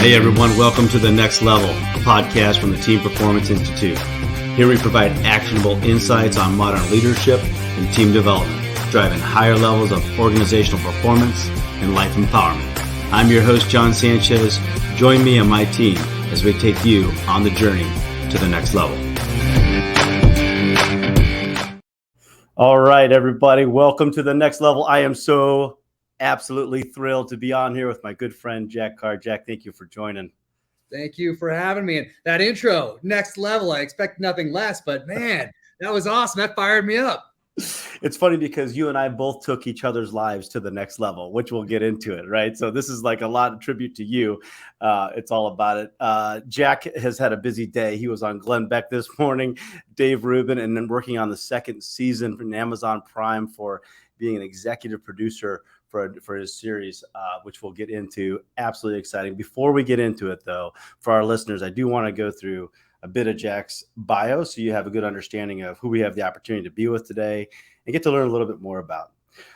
Hey everyone, welcome to The Next Level, a podcast from the Team Performance Institute. Here we provide actionable insights on modern leadership and team development, driving higher levels of organizational performance and life empowerment. I'm your host, John Sanchez. Join me and my team as we take you on the journey to the next level. All right, everybody, welcome to The Next Level. I am so absolutely thrilled to be on here with my good friend, Jack Carr. Jack, thank you for joining. Thank you for having me. And that intro, next level, I expect nothing less, but man, that was awesome. That fired me up. It's funny because you and I both took each other's lives to the next level, which we'll get into it, right? So this is like a lot of tribute to you. It's all about it. Jack has had a busy day. He was on Glenn Beck this morning, Dave Rubin, and then working on the second season from Amazon Prime for being an executive producer for his series, which we'll get into. Absolutely exciting. Before we get into it, though, for our listeners, I do want to go through a bit of Jack's bio so you have a good understanding of who we have the opportunity to be with today and get to learn a little bit more about.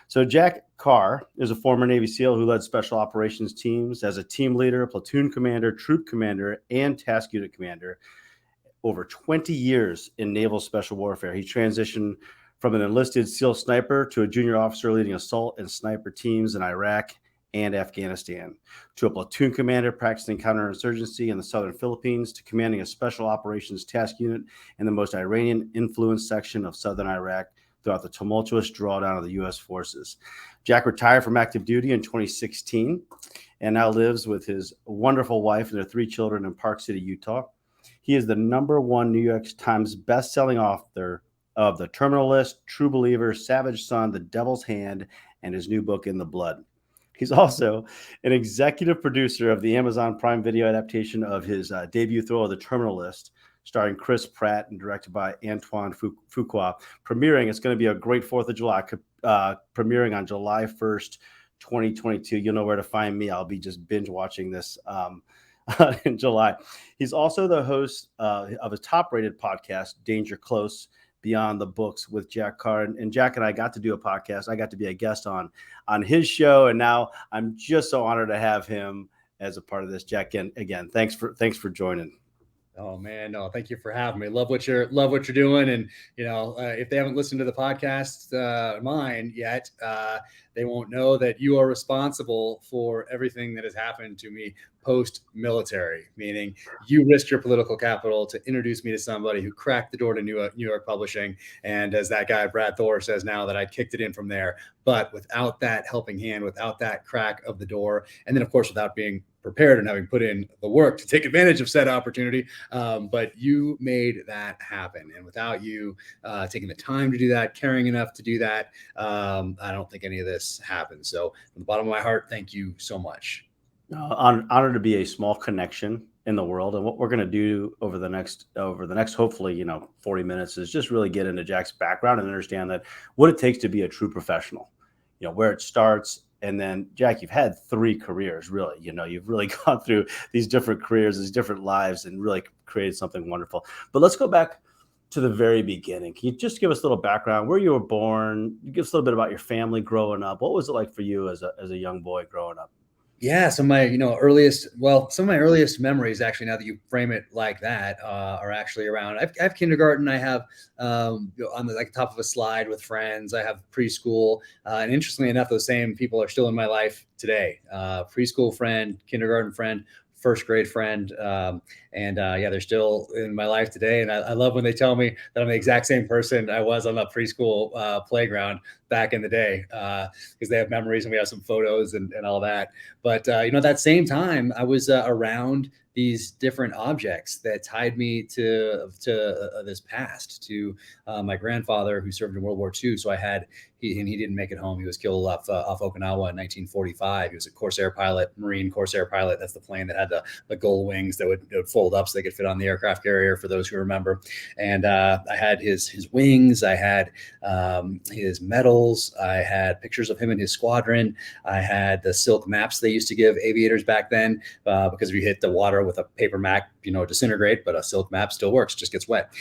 So Jack Carr is a former Navy SEAL who led special operations teams as a team leader, platoon commander, troop commander, and task unit commander. Over 20 years in Naval Special Warfare. He transitioned from an enlisted SEAL sniper to a junior officer leading assault and sniper teams in Iraq and Afghanistan, to a platoon commander practicing counterinsurgency in the southern Philippines, to commanding a special operations task unit in the most Iranian influenced section of southern Iraq throughout the tumultuous drawdown of the U.S. forces. Jack retired from active duty in 2016 and now lives with his wonderful wife and their 3 children in Park City, Utah. He is the #1 New York Times bestselling author of The Terminal List, True Believer, Savage Son, The Devil's Hand, and his new book, In the Blood. He's also an executive producer of the Amazon Prime Video adaptation of his debut thriller, The Terminal List, starring Chris Pratt and directed by Antoine Fuqua. Premiering, it's going to be a great 4th of July, premiering on July 1st, 2022. You'll know where to find me. I'll be just binge watching this in July. He's also the host of a top-rated podcast, Danger Close, Beyond the Books with Jack Carr. And Jack and I got to do a podcast. I got to be a guest on his show, and now I'm just so honored to have him as a part of this. Jack, again, thanks for joining. Oh man, no, thank you for having me. Love what you're doing. And if they haven't listened to the podcast mine yet, they won't know that you are responsible for everything that has happened to me post-military, meaning you risked your political capital to introduce me to somebody who cracked the door to New York publishing. And as that guy, Brad Thor, says now, that I kicked it in from there. But without that helping hand, without that crack of the door, and then of course, without being prepared and having put in the work to take advantage of said opportunity. But you made that happen. And without you taking the time to do that, caring enough to do that, I don't think any of this happens. So from the bottom of my heart, thank you so much. Honored to be a small connection in the world. And what we're going to do over the next hopefully 40 minutes is just really get into Jack's background and understand that what it takes to be a true professional, where it starts. And then, Jack, you've had 3 careers, really. You've really gone through these different careers, these different lives, and really created something wonderful. But let's go back to the very beginning. Can you just give us a little background, where you were born? Give us a little bit about your family growing up. What was it like for you as a young boy growing up? Yeah, some of my earliest memories, actually, now that you frame it like that, are actually around. I have kindergarten. I have on the top of a slide with friends. I have preschool, and interestingly enough, those same people are still in my life today. Preschool friend, kindergarten friend, first grade friend, and they're still in my life today. And I love when they tell me that I'm the exact same person I was on the preschool playground back in the day, because they have memories and we have some photos and all that. But at that same time, I was around these different objects that tied me to this past, to my grandfather who served in World War II. So he didn't make it home. He was killed off Okinawa in 1945. He was a Corsair pilot, Marine Corsair pilot. That's the plane that had the gull wings that would fold up so they could fit on the aircraft carrier, for those who remember. And I had his wings. I had his medals. I had pictures of him and his squadron. I had the silk maps they used to give aviators back then, because if you hit the water with a paper map, disintegrate, but a silk map still works, just gets wet.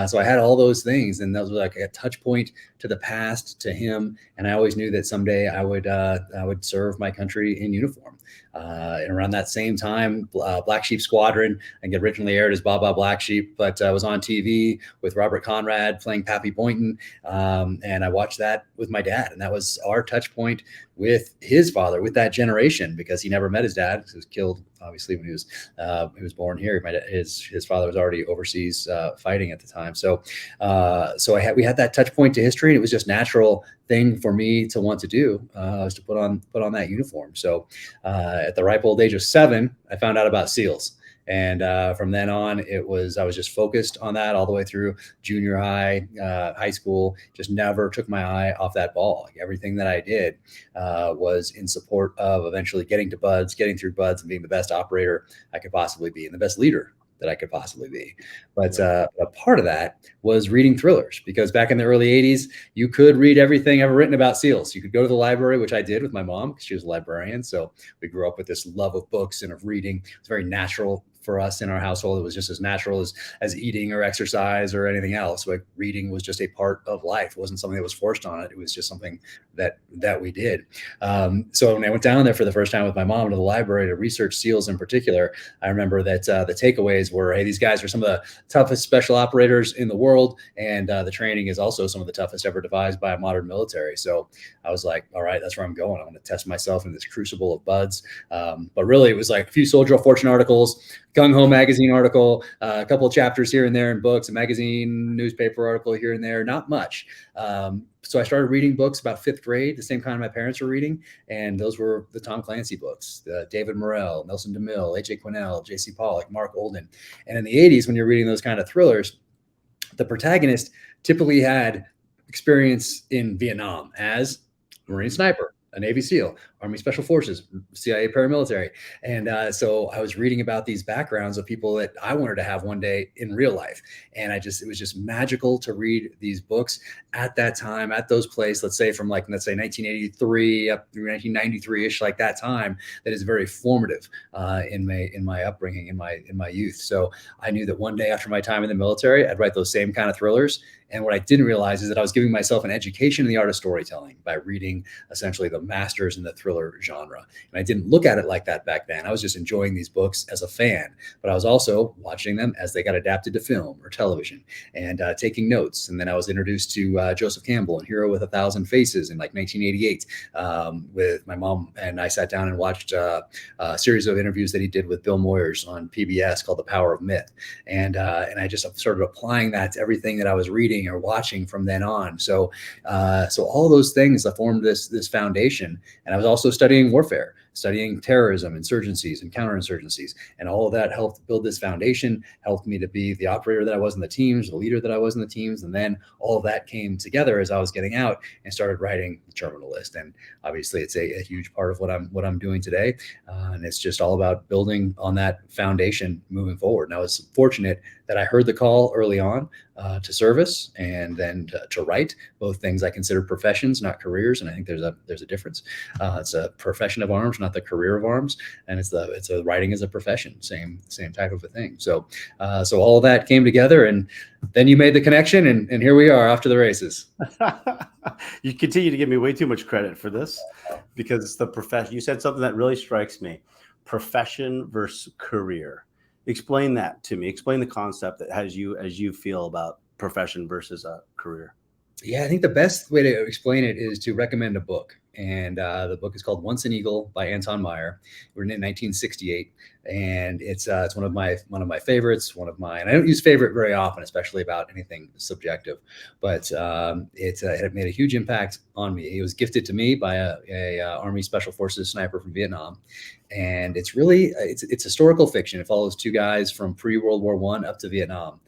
So I had all those things, and those were like a touch point to the past, to him. And I always knew that someday I would serve my country in uniform. And around that same time, Black Sheep Squadron, and originally aired as Baba Black Sheep, but was on TV with Robert Conrad playing Pappy Boynton. And I watched that with my dad, and that was our touch point with his father, with that generation, because he never met his dad. He was killed, obviously, when he was born here. His father was already overseas fighting at the time. So we had that touch point to history, and it was just natural thing for me to want to do, was to put on that uniform. So at the ripe old age of 7, I found out about SEALs. And from then on, I was just focused on that all the way through junior high, high school. Just never took my eye off that ball. Like, everything that I did was in support of eventually getting through BUDS, and being the best operator I could possibly be, and the best leader that I could possibly be. But a part of that was reading thrillers, because back in the early 80s, you could read everything ever written about SEALs. You could go to the library, which I did with my mom, because she was a librarian. So we grew up with this love of books and of reading. It's very natural for us in our household. It was just as natural as eating or exercise or anything else. Like, reading was just a part of life. It wasn't something that was forced on it. It was just something that we did. So when I went down there for the first time with my mom to the library to research SEALs in particular, I remember that the takeaways were, hey, these guys are some of the toughest special operators in the world, and the training is also some of the toughest ever devised by a modern military. So I was like, all right, that's where I'm going. I'm going to test myself in this crucible of BUDS. But really, it was like a few Soldier of Fortune articles, Gung Ho magazine article, a couple of chapters here and there in books, a magazine, newspaper article here and there, not much. So I started reading books about 5th grade, the same kind my parents were reading. And those were the Tom Clancy books, David Morrell, Nelson DeMille, H.A. Quinnell, J.C. Pollock, Mark Olden. And in the 80s, when you're reading those kind of thrillers, the protagonist typically had experience in Vietnam as a Marine sniper, a Navy SEAL, Army Special Forces, CIA paramilitary. And so I was reading about these backgrounds of people that I wanted to have one day in real life. And it was just magical to read these books at that time, at those places, let's say 1983 up through 1993-ish, like that time, that is very formative in my upbringing, in my youth. So I knew that one day after my time in the military, I'd write those same kind of thrillers. And what I didn't realize is that I was giving myself an education in the art of storytelling by reading essentially the masters in the thriller genre. And I didn't look at it like that back then. I was just enjoying these books as a fan, but I was also watching them as they got adapted to film or television, and taking notes. And then I was introduced to Joseph Campbell and Hero with a Thousand Faces in like 1988 with my mom. And I sat down and watched a series of interviews that he did with Bill Moyers on PBS called The Power of Myth. And I just started applying that to everything that I was reading or watching from then on. So all those things formed this foundation. And I was also studying warfare, studying terrorism, insurgencies, and counterinsurgencies. And all of that helped build this foundation, helped me to be the operator that I was in the teams, the leader that I was in the teams. And then all of that came together as I was getting out and started writing the Terminal List. And obviously it's a huge part of what I'm doing today. And it's just all about building on that foundation moving forward. And I was fortunate that I heard the call early on to service, and then to write, both things I consider professions, not careers. And I think there's a difference. It's a profession of arms, not the career of arms. And it's a writing as a profession, same type of a thing. So all of that came together, and then you made the connection, and here we are off to the races. You continue to give me way too much credit for this, because it's the profession. You said something that really strikes me: profession versus career. Explain that to me. Explain the concept that as you feel about profession versus a career. Yeah, I think the best way to explain it is to recommend a book. And the book is called Once an Eagle by Anton Meyer, written in 1968. And it's one of my favorites, and I don't use favorite very often, especially about anything subjective, but it made a huge impact on me. It was gifted to me by a Army Special Forces sniper from Vietnam. And it's historical fiction. It follows two guys from pre-World War I up to Vietnam.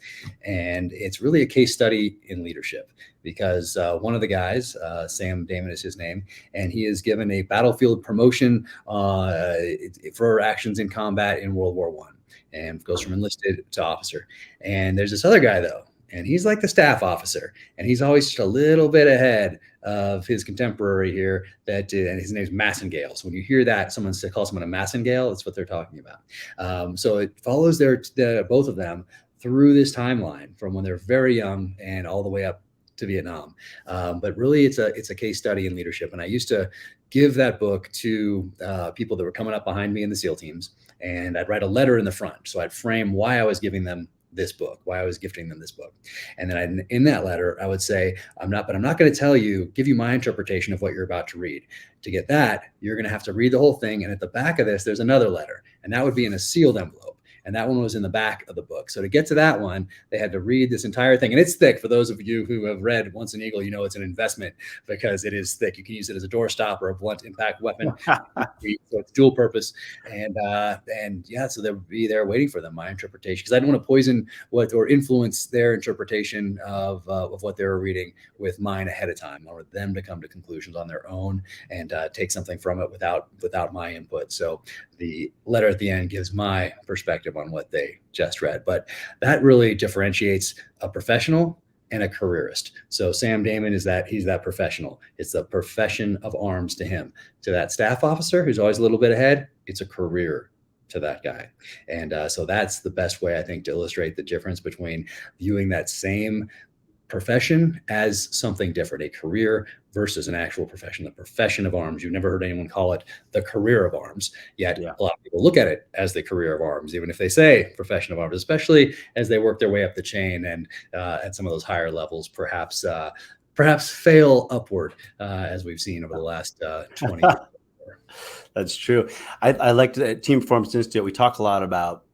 And it's really a case study in leadership, because one of the guys, Sam Damon is his name, and he is given a battlefield promotion for actions in combat in World War I, and goes from enlisted to officer. And there's this other guy, though, and he's like the staff officer, and he's always just a little bit ahead of his contemporary here, and his name's Massengale. So when you hear that, someone calls someone a Massengale, that's what they're talking about. So it follows both of them through this timeline from when they're very young and all the way up to Vietnam. But really, it's a case study in leadership. And I used to give that book to people that were coming up behind me in the SEAL teams, and I'd write a letter in the front. So I'd frame why I was giving them this book, why I was gifting them this book. And then in that letter, I would say, I'm not going to give you my interpretation of what you're about to read. To get that, you're going to have to read the whole thing. And at the back of this, there's another letter, and that would be in a sealed envelope. And that one was in the back of the book. So to get to that one, they had to read this entire thing. And it's thick. For those of you who have read Once an Eagle, you know it's an investment because it is thick. You can use it as a doorstop or a blunt impact weapon. So it's dual purpose. And yeah, so they'll be there waiting for them, my interpretation, because I don't want to poison or influence their interpretation of what they were reading with mine ahead of time. I want them to come to conclusions on their own and take something from it without my input. So the letter at the end gives my perspective on what they just read. But that really differentiates a professional and a careerist. So Sam Damon he's that professional. It's the profession of arms to him. To that staff officer who's always a little bit ahead, it's a career to that guy. And so that's the best way, I think, to illustrate the difference between viewing that same profession as something different, a career versus an actual profession, the profession of arms. You've never heard anyone call it the career of arms, yet a lot of people look at it as the career of arms, even if they say profession of arms, especially as they work their way up the chain and at some of those higher levels, perhaps fail upward, as we've seen over the last 20 years. That's true. I like to, at Team Performance Institute, we talk a lot about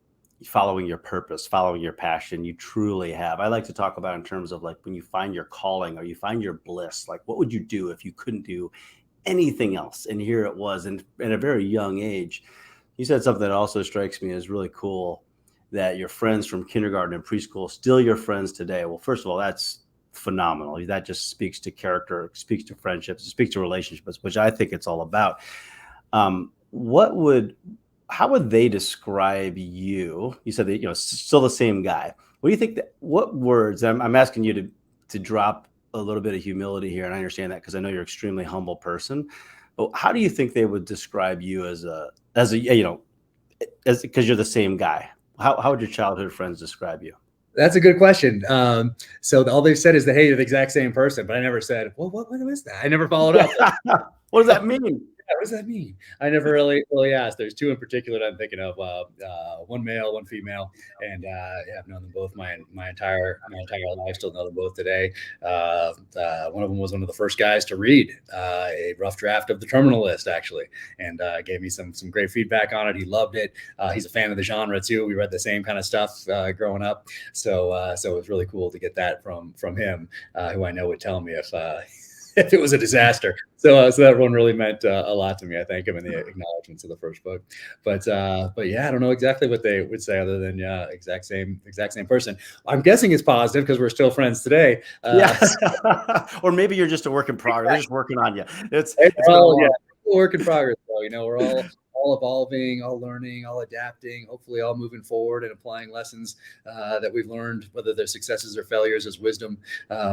following your purpose, following your passion. You truly have. I like to talk about in terms of like when you find your calling or you find your bliss, like what would you do if you couldn't do anything else? And here it was. And at a very young age, you said something that also strikes me as really cool, that your friends from kindergarten and preschool, still your friends today. Well, first of all, that's phenomenal. That just speaks to character, it speaks to friendships, it speaks to relationships, which I think it's all about. How would they describe you? You said that, still the same guy. What do you think what words, I'm asking you to drop a little bit of humility here. And I understand that because I know you're an extremely humble person, but how do you think they would describe you because you're the same guy? How would your childhood friends describe you? That's a good question. So all they've said is that, hey, you're the exact same person, but I never said, well, what is that? I never followed up. What does that mean? What does that mean? I never really asked. There's two in particular that I'm thinking of. One male, one female, and I've known them both my entire life. Still know them both today. One of them was one of the first guys to read a rough draft of The Terminal List, actually, and gave me some great feedback on it. He loved it. He's a fan of the genre too. We read the same kind of stuff growing up, so it was really cool to get that from him, who I know would tell me if it was a disaster. So that one really meant a lot to me. I thank him in the acknowledgments of the first book. But yeah, I don't know exactly what they would say other than exact same person. I'm guessing it's positive because we're still friends today. Or maybe you're just a work in progress. They're just working on you. It's work in progress. So, we're all evolving, all learning, all adapting, hopefully all moving forward and applying lessons that we've learned, whether they're successes or failures, as wisdom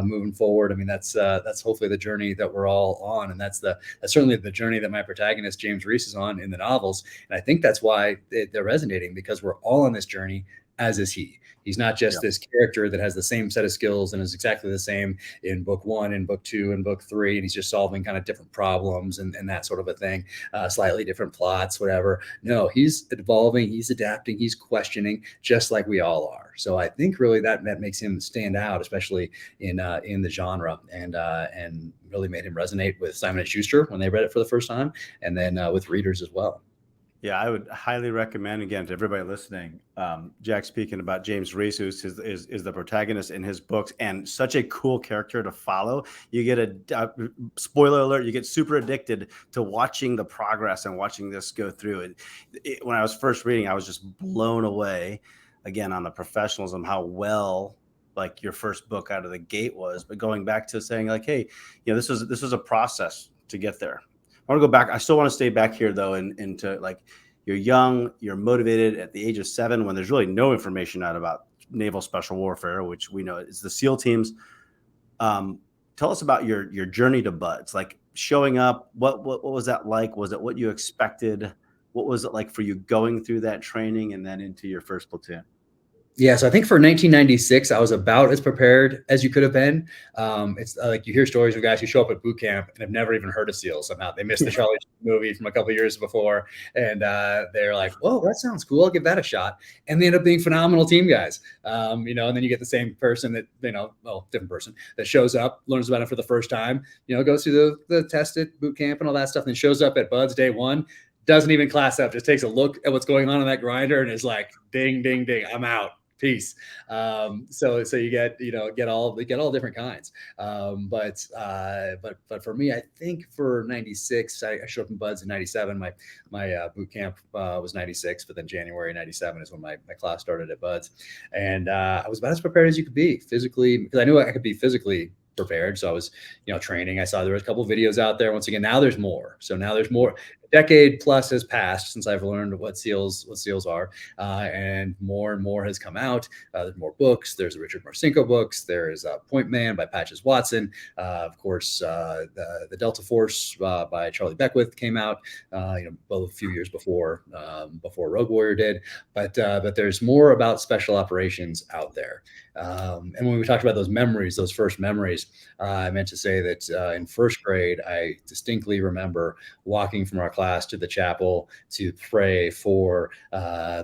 moving forward. I mean, that's hopefully the journey that we're all on. And that's certainly the journey that my protagonist, James Reese, is on in the novels. And I think that's why they're resonating, because we're all on this journey, as is he. He's not just this character that has the same set of skills and is exactly the same in book 1, in book 2, and book 3. And he's just solving kind of different problems and that sort of a thing, slightly different plots, whatever. No, he's evolving, he's adapting, he's questioning, just like we all are. So I think really that makes him stand out, especially in the genre, and really made him resonate with Simon & Schuster when they read it for the first time, and then with readers as well. Yeah, I would highly recommend, again, to everybody listening, Jack speaking about James Reese, who is the protagonist in his books, and such a cool character to follow. You get a spoiler alert, you get super addicted to watching the progress and watching this go through. When I was first reading, I was just blown away, again, on the professionalism, how well like your first book out of the gate was. But going back to saying like, hey, this was a process to get there. I want to go back. I still want to stay back here though, into like, you're young, you're motivated at the age of 7 when there's really no information out about Naval Special Warfare, which we know is the SEAL teams. Tell us about your journey to Buds, like showing up. What was that like? Was it what you expected? What was it like for you going through that training and then into your first platoon? Yeah, so I think for 1996, I was about as prepared as you could have been. It's like you hear stories of guys who show up at boot camp and have never even heard of SEALs somehow. They missed the Charlie Sheen movie from a couple of years before, and they're like, "Whoa, that sounds cool. I'll give that a shot." And they end up being phenomenal team guys. And then you get the same person that different person that shows up, learns about it for the first time. Goes through the test at boot camp and all that stuff, and shows up at Buds day one. Doesn't even class up, just takes a look at what's going on in that grinder and is like, ding, ding, ding, I'm out. Peace. So you get all different kinds. But for me, I think for 96, I showed up in Buds in 97. My boot camp was 96, but then January 97 is when my class started at Buds. And I was about as prepared as you could be physically, because I knew I could be physically prepared. So I was, training. I saw there was a couple of videos out there. Once again, now there's more. So now there's more. A decade plus has passed since I've learned what SEALs are, and more has come out. There's more books. There's the Richard Marcinko books. There is Point Man by Patches Watson. Of course, the Delta Force by Charlie Beckwith came out. Both a few years before Rogue Warrior did. But there's more about special operations out there. And when we talked about those memories, those first memories, I meant to say that in first grade, I distinctly remember walking from our class to the chapel to pray for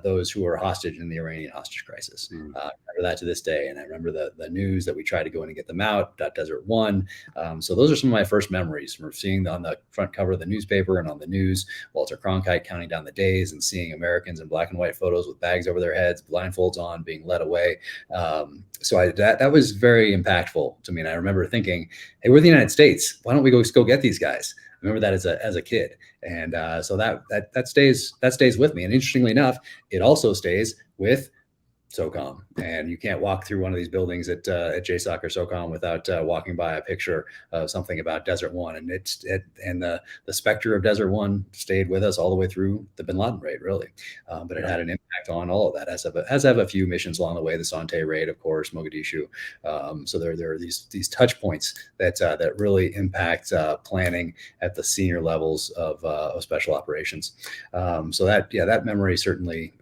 those who were hostage in the Iranian hostage crisis. I remember that to this day. And I remember the news that we tried to go in and get them out, Desert One. So those are some of my first memories from seeing on the front cover of the newspaper and on the news, Walter Cronkite counting down the days and seeing Americans in black and white photos with bags over their heads, blindfolds on, being led away. So that was very impactful to me. And I remember thinking, hey, we're the United States. Why don't we go get these guys? I remember that as a kid. And so that stays with me. And interestingly enough, it also stays with SOCOM. And you can't walk through one of these buildings at JSOC or SOCOM without walking by a picture of something about Desert One. And the specter of Desert One stayed with us all the way through the Bin Laden raid, really. But it had an impact on all of that, as have a few missions along the way, the Sante raid, of course, Mogadishu. So there are these touch points that really impact planning at the senior levels of special operations. So that memory certainly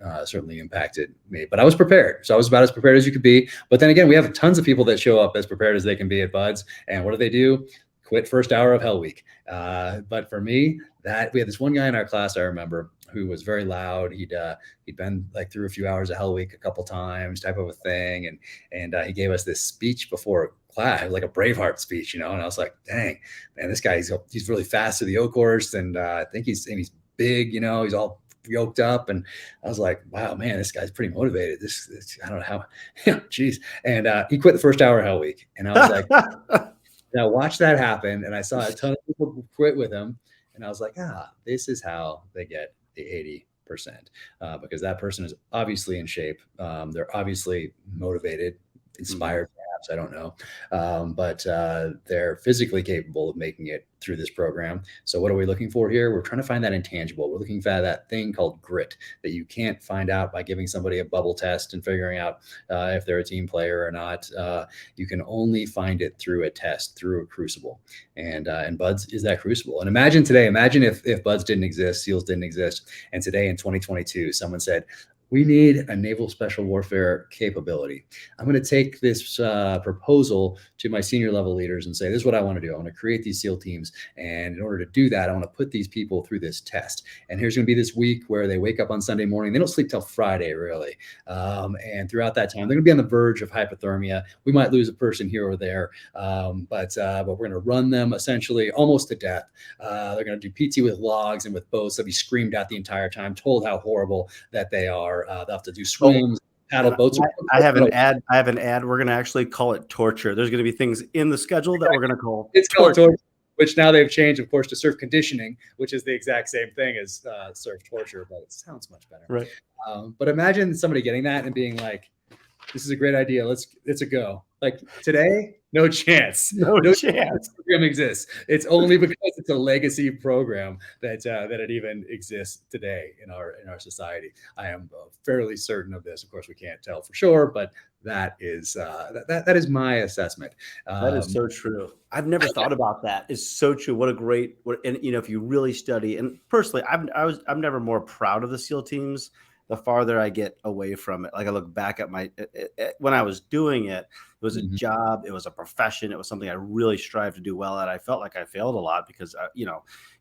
impacted me. But I was prepared. So I was about as prepared as you could be. But then again, we have tons of people that show up as prepared as they can be at Buds. And what do? Quit first hour of Hell Week. But for me, we had this one guy in our class, I remember, who was very loud. He'd been like through a few hours of Hell Week a couple times, type of a thing. And he gave us this speech before class, like a Braveheart speech, And I was like, dang, man, this guy, he's really fast to the O course. And I think he's big, he's all yoked up, and I was like, wow, man, this guy's pretty motivated. This I don't know how, geez. And he quit the first hour of Hell Week, and I was like, now watch that happen. And I saw a ton of people quit with him, and I was like, this is how they get the 80%, because that person is obviously in shape. They're obviously motivated, inspired. I don't know. But they're physically capable of making it through this program. So what are we looking for here? We're trying to find that intangible. We're looking for that thing called grit that you can't find out by giving somebody a bubble test and figuring out if they're a team player or not. You can only find it through a test, through a crucible. And Buds is that crucible. And imagine if Buds didn't exist, SEALs didn't exist, and today in 2022, someone said, we need a naval special warfare capability. I'm going to take this proposal to my senior level leaders and say, this is what I want to do. I want to create these SEAL teams. And in order to do that, I want to put these people through this test. And here's going to be this week where they wake up on Sunday morning. They don't sleep till Friday, really. And throughout that time, they're going to be on the verge of hypothermia. We might lose a person here or there. But we're going to run them essentially almost to death. They're going to do PT with logs and with boats. They'll be screamed at the entire time, told how horrible that they are. They'll have to do swims, paddle boats. I have an ad. We're going to actually call it torture. There's going to be things in the schedule that we're going to call torture, which now they've changed, of course, to surf conditioning, which is the exact same thing as surf torture, but it sounds much better. Right. But imagine somebody getting that and being like, this is a great idea. It's a go. Like today, no chance. No chance. The program exists. It's only because it's a legacy program that it even exists today in our society. I am fairly certain of this. Of course, we can't tell for sure, but that is that is my assessment. That is so true. I've never thought about that. It's so true. And if you really study, and personally, I'm never more proud of the SEAL teams the farther I get away from it. Like I look back at when I was doing it, it was a job, it was a profession, it was something I really strived to do well at. I felt like I failed a lot because,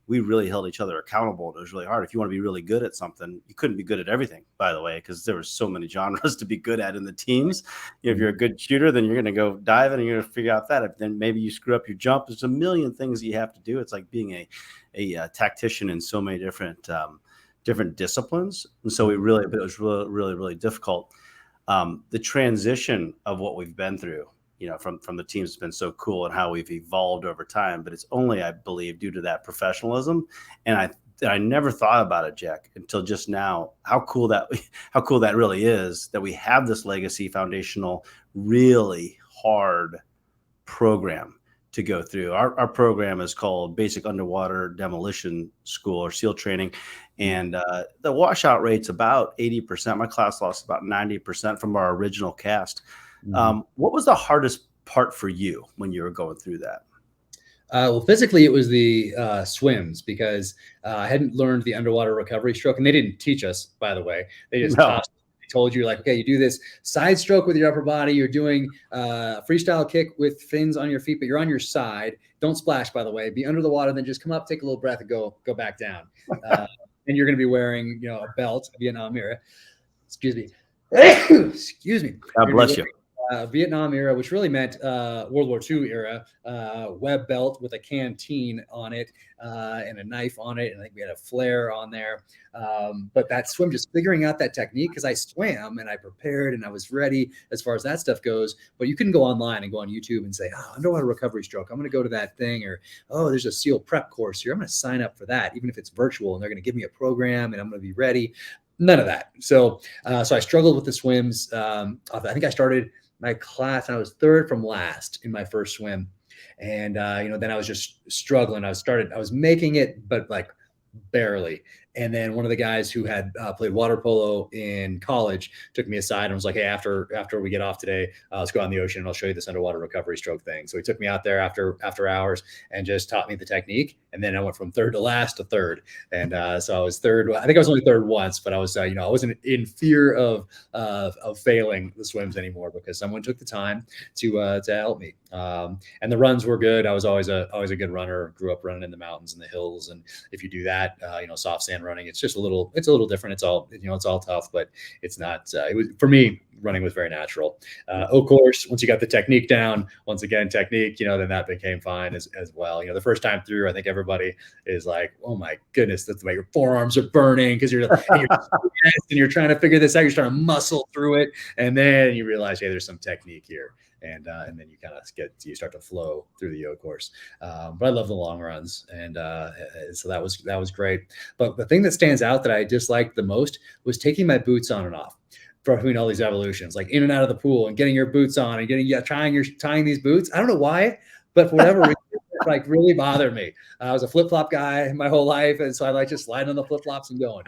we really held each other accountable. It was really hard. If you want to be really good at something, you couldn't be good at everything, by the way, because there were so many genres to be good at in the teams. If you're a good shooter, then you're going to go dive and you're going to figure out that. If then maybe you screw up your jump, there's a million things you have to do. It's like being a tactician in so many different disciplines. And so it was really difficult. The transition of what we've been through, from the teams has been so cool, and how we've evolved over time. But it's only, I believe, due to that professionalism. And I never thought about it, Jack, until just now, how cool that really is, that we have this legacy foundational, really hard program to go through. Our program is called Basic Underwater Demolition School, or SEAL training. And the washout rate's about 80%. My class lost about 90% from our original cast. What was the hardest part for you when you were going through that? Well, physically, it was the swims, because I hadn't learned the underwater recovery stroke, and they didn't teach us, by the way. They just told you, like, okay, you do this side stroke with your upper body. You're doing a freestyle kick with fins on your feet, but you're on your side. Don't splash, by the way. Be under the water, then just come up, take a little breath, and go back down. And you're going to be wearing, a belt, Vietnam era. Excuse me. Excuse me. God bless you. Vietnam era, which really meant World War II era, web belt with a canteen on it and a knife on it. And I think we had a flare on there. But that swim, just figuring out that technique, because I swam and I prepared and I was ready as far as that stuff goes. But you couldn't go online and go on YouTube and say, underwater recovery stroke, I'm going to go to that thing, or, there's a SEAL prep course here, I'm going to sign up for that, even if it's virtual, and they're going to give me a program and I'm going to be ready. None of that. So I struggled with the swims. I think I started my class, and I was third from last in my first swim. And, then I was just struggling. I was making it, but like barely. And then one of the guys who had played water polo in college took me aside and was like, hey, after we get off today, let's go out in the ocean and I'll show you this underwater recovery stroke thing. So he took me out there after hours and just taught me the technique. And then I went from third to last to third. And so I was third. I think I was only third once, but I was, I wasn't in fear of failing the swims anymore, because someone took the time to help me. And the runs were good. I was always a good runner. Grew up running in the mountains and the hills. And if you do that, soft sand running, it's a little different. It's all tough, but it's not, for me, running was very natural. Of course, once you got the technique down, once again, technique, then that became fine as well. The first time through, I think everybody is like, oh my goodness, that's the way your forearms are burning, because you're trying to figure this out. You're trying to muscle through it. And then you realize, hey, there's some technique here. And then you kind of you start to flow through the yoke course. But I love the long runs. And so that was great. But the thing that stands out that I disliked the most was taking my boots on and off between all these evolutions, like in and out of the pool, and getting your boots on and tying these boots. I don't know why, but for whatever reason, it really bothered me. I was a flip-flop guy my whole life, and so I like just sliding on the flip-flops and going.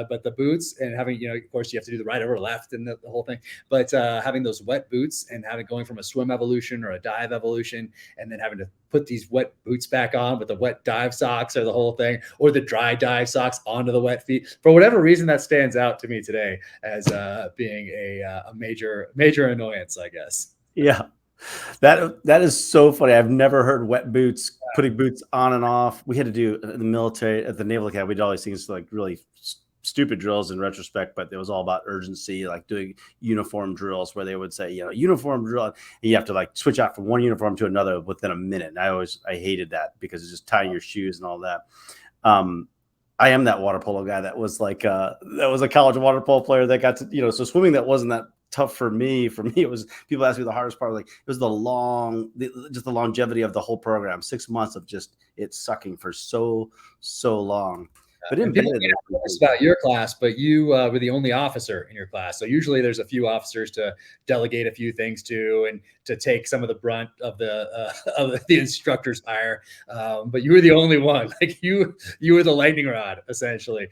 But the boots, and having, of course, you have to do the right over left and the whole thing. But having those wet boots and going from a swim evolution or a dive evolution, and then having to put these wet boots back on with the wet dive socks, or the whole thing, or the dry dive socks onto the wet feet. For whatever reason, that stands out to me today as being a major annoyance, I guess. Yeah. That is so funny. I've never heard wet boots, putting boots on and off. We had to do in the military at the Naval Academy. We'd always things like really stupid drills in retrospect, but it was all about urgency, like doing uniform drills where they would say, uniform drill, and you have to like switch out from one uniform to another within a minute. And I hated that, because it's just tying your shoes and all that. I am that water polo guy that was like that was a college water polo player that got to, so swimming, that wasn't that tough for me. It was, people ask me the hardest part, like it was just the longevity of the whole program, 6 months of just it sucking for so long. But people ask about your class, but you were the only officer in your class. So usually there's a few officers to delegate a few things to, and to take some of the brunt of the instructor's hire. But you were the only one. Like you were the lightning rod, essentially,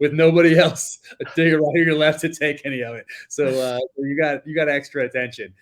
with nobody else to your right or your left to take any of it. So you got extra attention.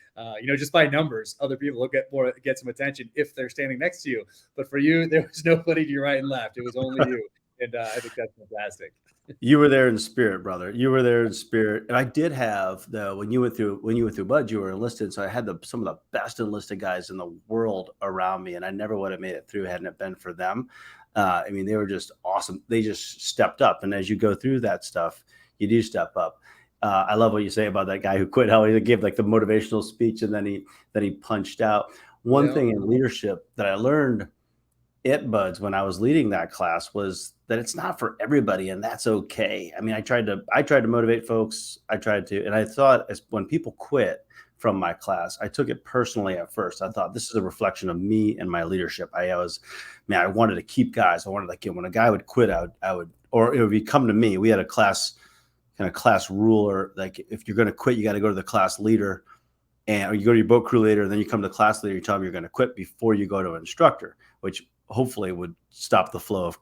Just by numbers, other people will get some attention if they're standing next to you. But for you, there was nobody to your right and left. It was only you. And I think that's fantastic. You were there in spirit, brother. You were there in spirit. And I did have when you went through Bud, you were enlisted. So I had some of the best enlisted guys in the world around me, and I never would have made it through hadn't it been for them. I mean, they were just awesome. They just stepped up. And as you go through that stuff, you do step up. I love what you say about that guy who quit. How he gave like the motivational speech and then he punched out. One thing in leadership that I learned at Buds when I was leading that class was that it's not for everybody, and that's okay. I mean, I tried to motivate folks. And I thought when people quit from my class, I took it personally at first. I thought this is a reflection of me and my leadership. I wanted to keep guys. I wanted when a guy would quit, I would, or it would be come to me. We had a class ruler. Like if you're going to quit, you got to go to the class leader, or you go to your boat crew leader, and then you come to the class leader. You tell them you're going to quit before you go to an instructor, which hopefully would stop the flow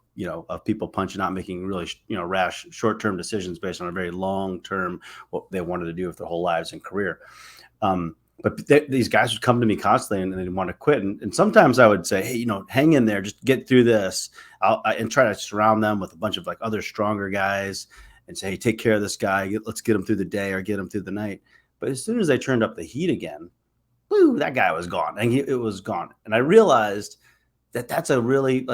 of people punching out, making really rash short-term decisions based on a very long-term what they wanted to do with their whole lives and career. But these guys would come to me constantly and they'd want to quit. And sometimes I would say, hey, hang in there, just get through this. And try to surround them with a bunch of like other stronger guys and say, hey, take care of this guy. Let's get him through the day or get him through the night. But as soon as they turned up the heat again, woo, that guy was gone. And it was gone. And I realized that's a really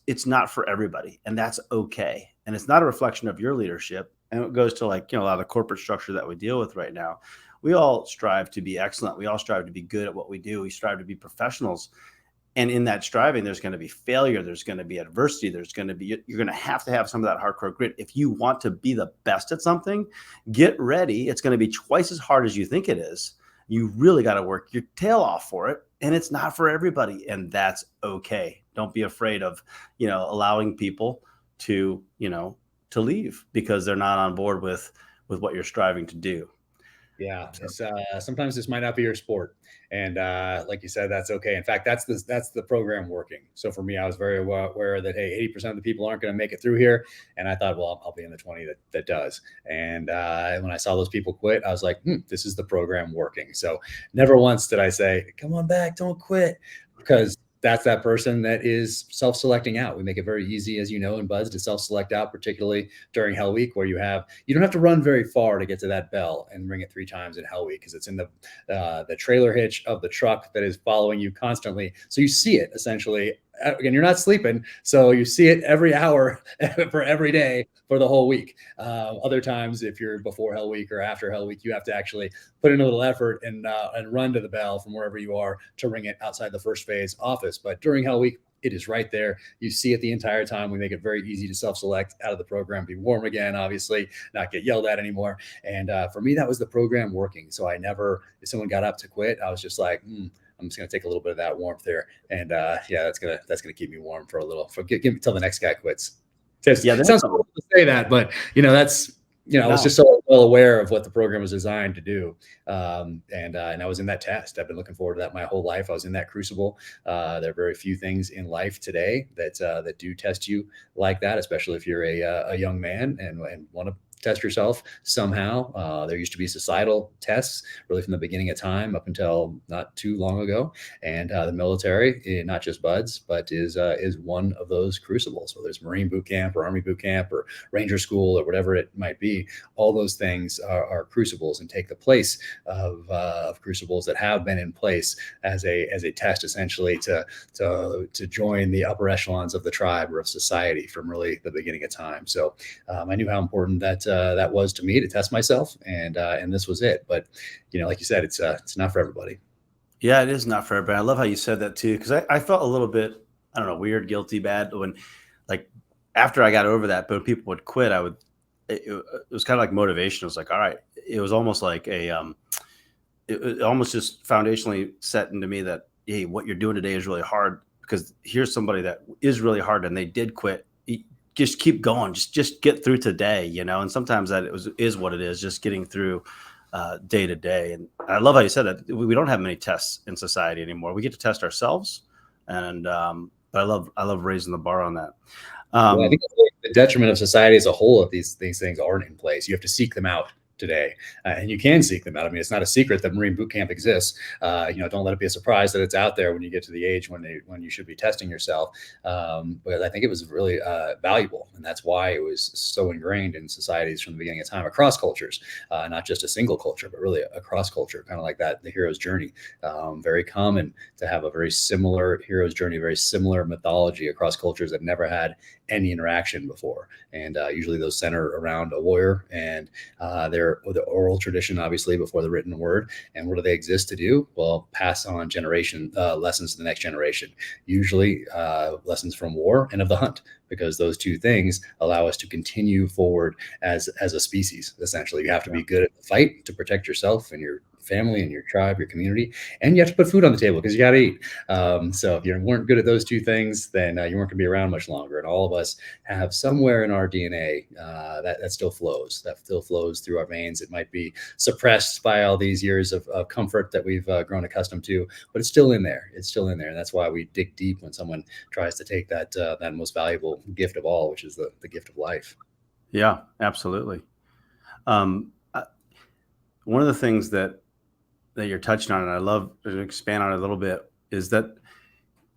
it's not for everybody, and that's okay. And it's not a reflection of your leadership. And it goes to a lot of the corporate structure that we deal with right now. We all strive to be excellent. We all strive to be good at what we do. We strive to be professionals. And in that striving, there's going to be failure. There's going to be adversity. You're going to have some of that hardcore grit. If you want to be the best at something, get ready. It's going to be twice as hard as you think it is. You really got to work your tail off for it. And it's not for everybody. And that's okay. Don't be afraid of, allowing people to leave because they're not on board with what you're striving to do. Yeah. Sometimes this might not be your sport. And like you said, that's okay. In fact, that's the program working. So for me, I was very aware that, hey, 80% of the people aren't going to make it through here. And I thought, well, I'll be in the 20 that does. And when I saw those people quit, I was like, this is the program working. So never once did I say, come on back, don't quit, because that's that person that is self-selecting out. We make it very easy, as you know, in Buzz to self-select out, particularly during Hell Week, where you don't have to run very far to get to that bell and ring it 3 times in Hell Week, because it's in the trailer hitch of the truck that is following you constantly. So you see it essentially. Again, you're not sleeping, so you see it every hour for every day for the whole week. Other times, if you're before Hell Week or after Hell Week, you have to actually put in a little effort and run to the bell from wherever you are to ring it outside the first phase office. But during Hell Week, it is right there. You see it the entire time. We make it very easy to self-select out of the program, be warm again, obviously, not get yelled at anymore. And for me, that was the program working. So I never, if someone got up to quit, I was just like, I'm just going to take a little bit of that warmth there. And that's going to keep me warm for a little, give me till the next guy quits. It sounds cool to say that, but that's, I was just so well aware of what the program was designed to do. And I was in that test. I've been looking forward to that my whole life. I was in that crucible. There are very few things in life today that do test you like that, especially if you're a young man and want to test yourself somehow. There used to be societal tests really from the beginning of time up until not too long ago. And the military, not just Buds, but is one of those crucibles, whether it's Marine boot camp or Army boot camp or Ranger school or whatever it might be. All those things are crucibles and take the place of crucibles that have been in place as a test, essentially to join the upper echelons of the tribe or of society from really the beginning of time. So I knew how important that was to me to test myself, and this was it. But like you said, it's not for everybody. Yeah, it is not for everybody. I love how you said that too, because I felt a little bit, I don't know, weird, guilty, bad when, like, after I got over that, but when people would quit, it was kind of like motivation. It was like, all right, it was almost like it almost just foundationally set into me that, hey, what you're doing today is really hard, because here's somebody that is really hard and they did quit. Just keep going. Just get through today, and sometimes that is what it is, just getting through day to day. And I love how you said that. We don't have many tests in society anymore. We get to test ourselves, and but I love raising the bar on that. I think the detriment of society as a whole, if these things aren't in place, you have to seek them out today, and you can seek them out. I mean, it's not a secret that Marine boot camp exists. Don't let it be a surprise that it's out there when you get to the age when you should be testing yourself. But I think it was really valuable, and that's why it was so ingrained in societies from the beginning of time across cultures, not just a single culture, but really across culture, kind of like that. The hero's journey, very common to have a very similar hero's journey, very similar mythology across cultures that never had any interaction before, and usually those center around a warrior and the oral tradition, obviously, before the written word. And what do they exist to do? Well, pass on lessons to the next generation, usually lessons from war and of the hunt, because those two things allow us to continue forward as a species. Essentially, you have to be good at the fight to protect yourself and your family and your tribe, your community, and you have to put food on the table because you got to eat. So if you weren't good at those two things, then you weren't going to be around much longer. And all of us have somewhere in our DNA that still flows. That still flows through our veins. It might be suppressed by all these years of comfort that we've grown accustomed to, but it's still in there. It's still in there, and that's why we dig deep when someone tries to take that most valuable gift of all, which is the gift of life. Yeah, absolutely. One of the things that you're touching on, and I love to expand on it a little bit, is that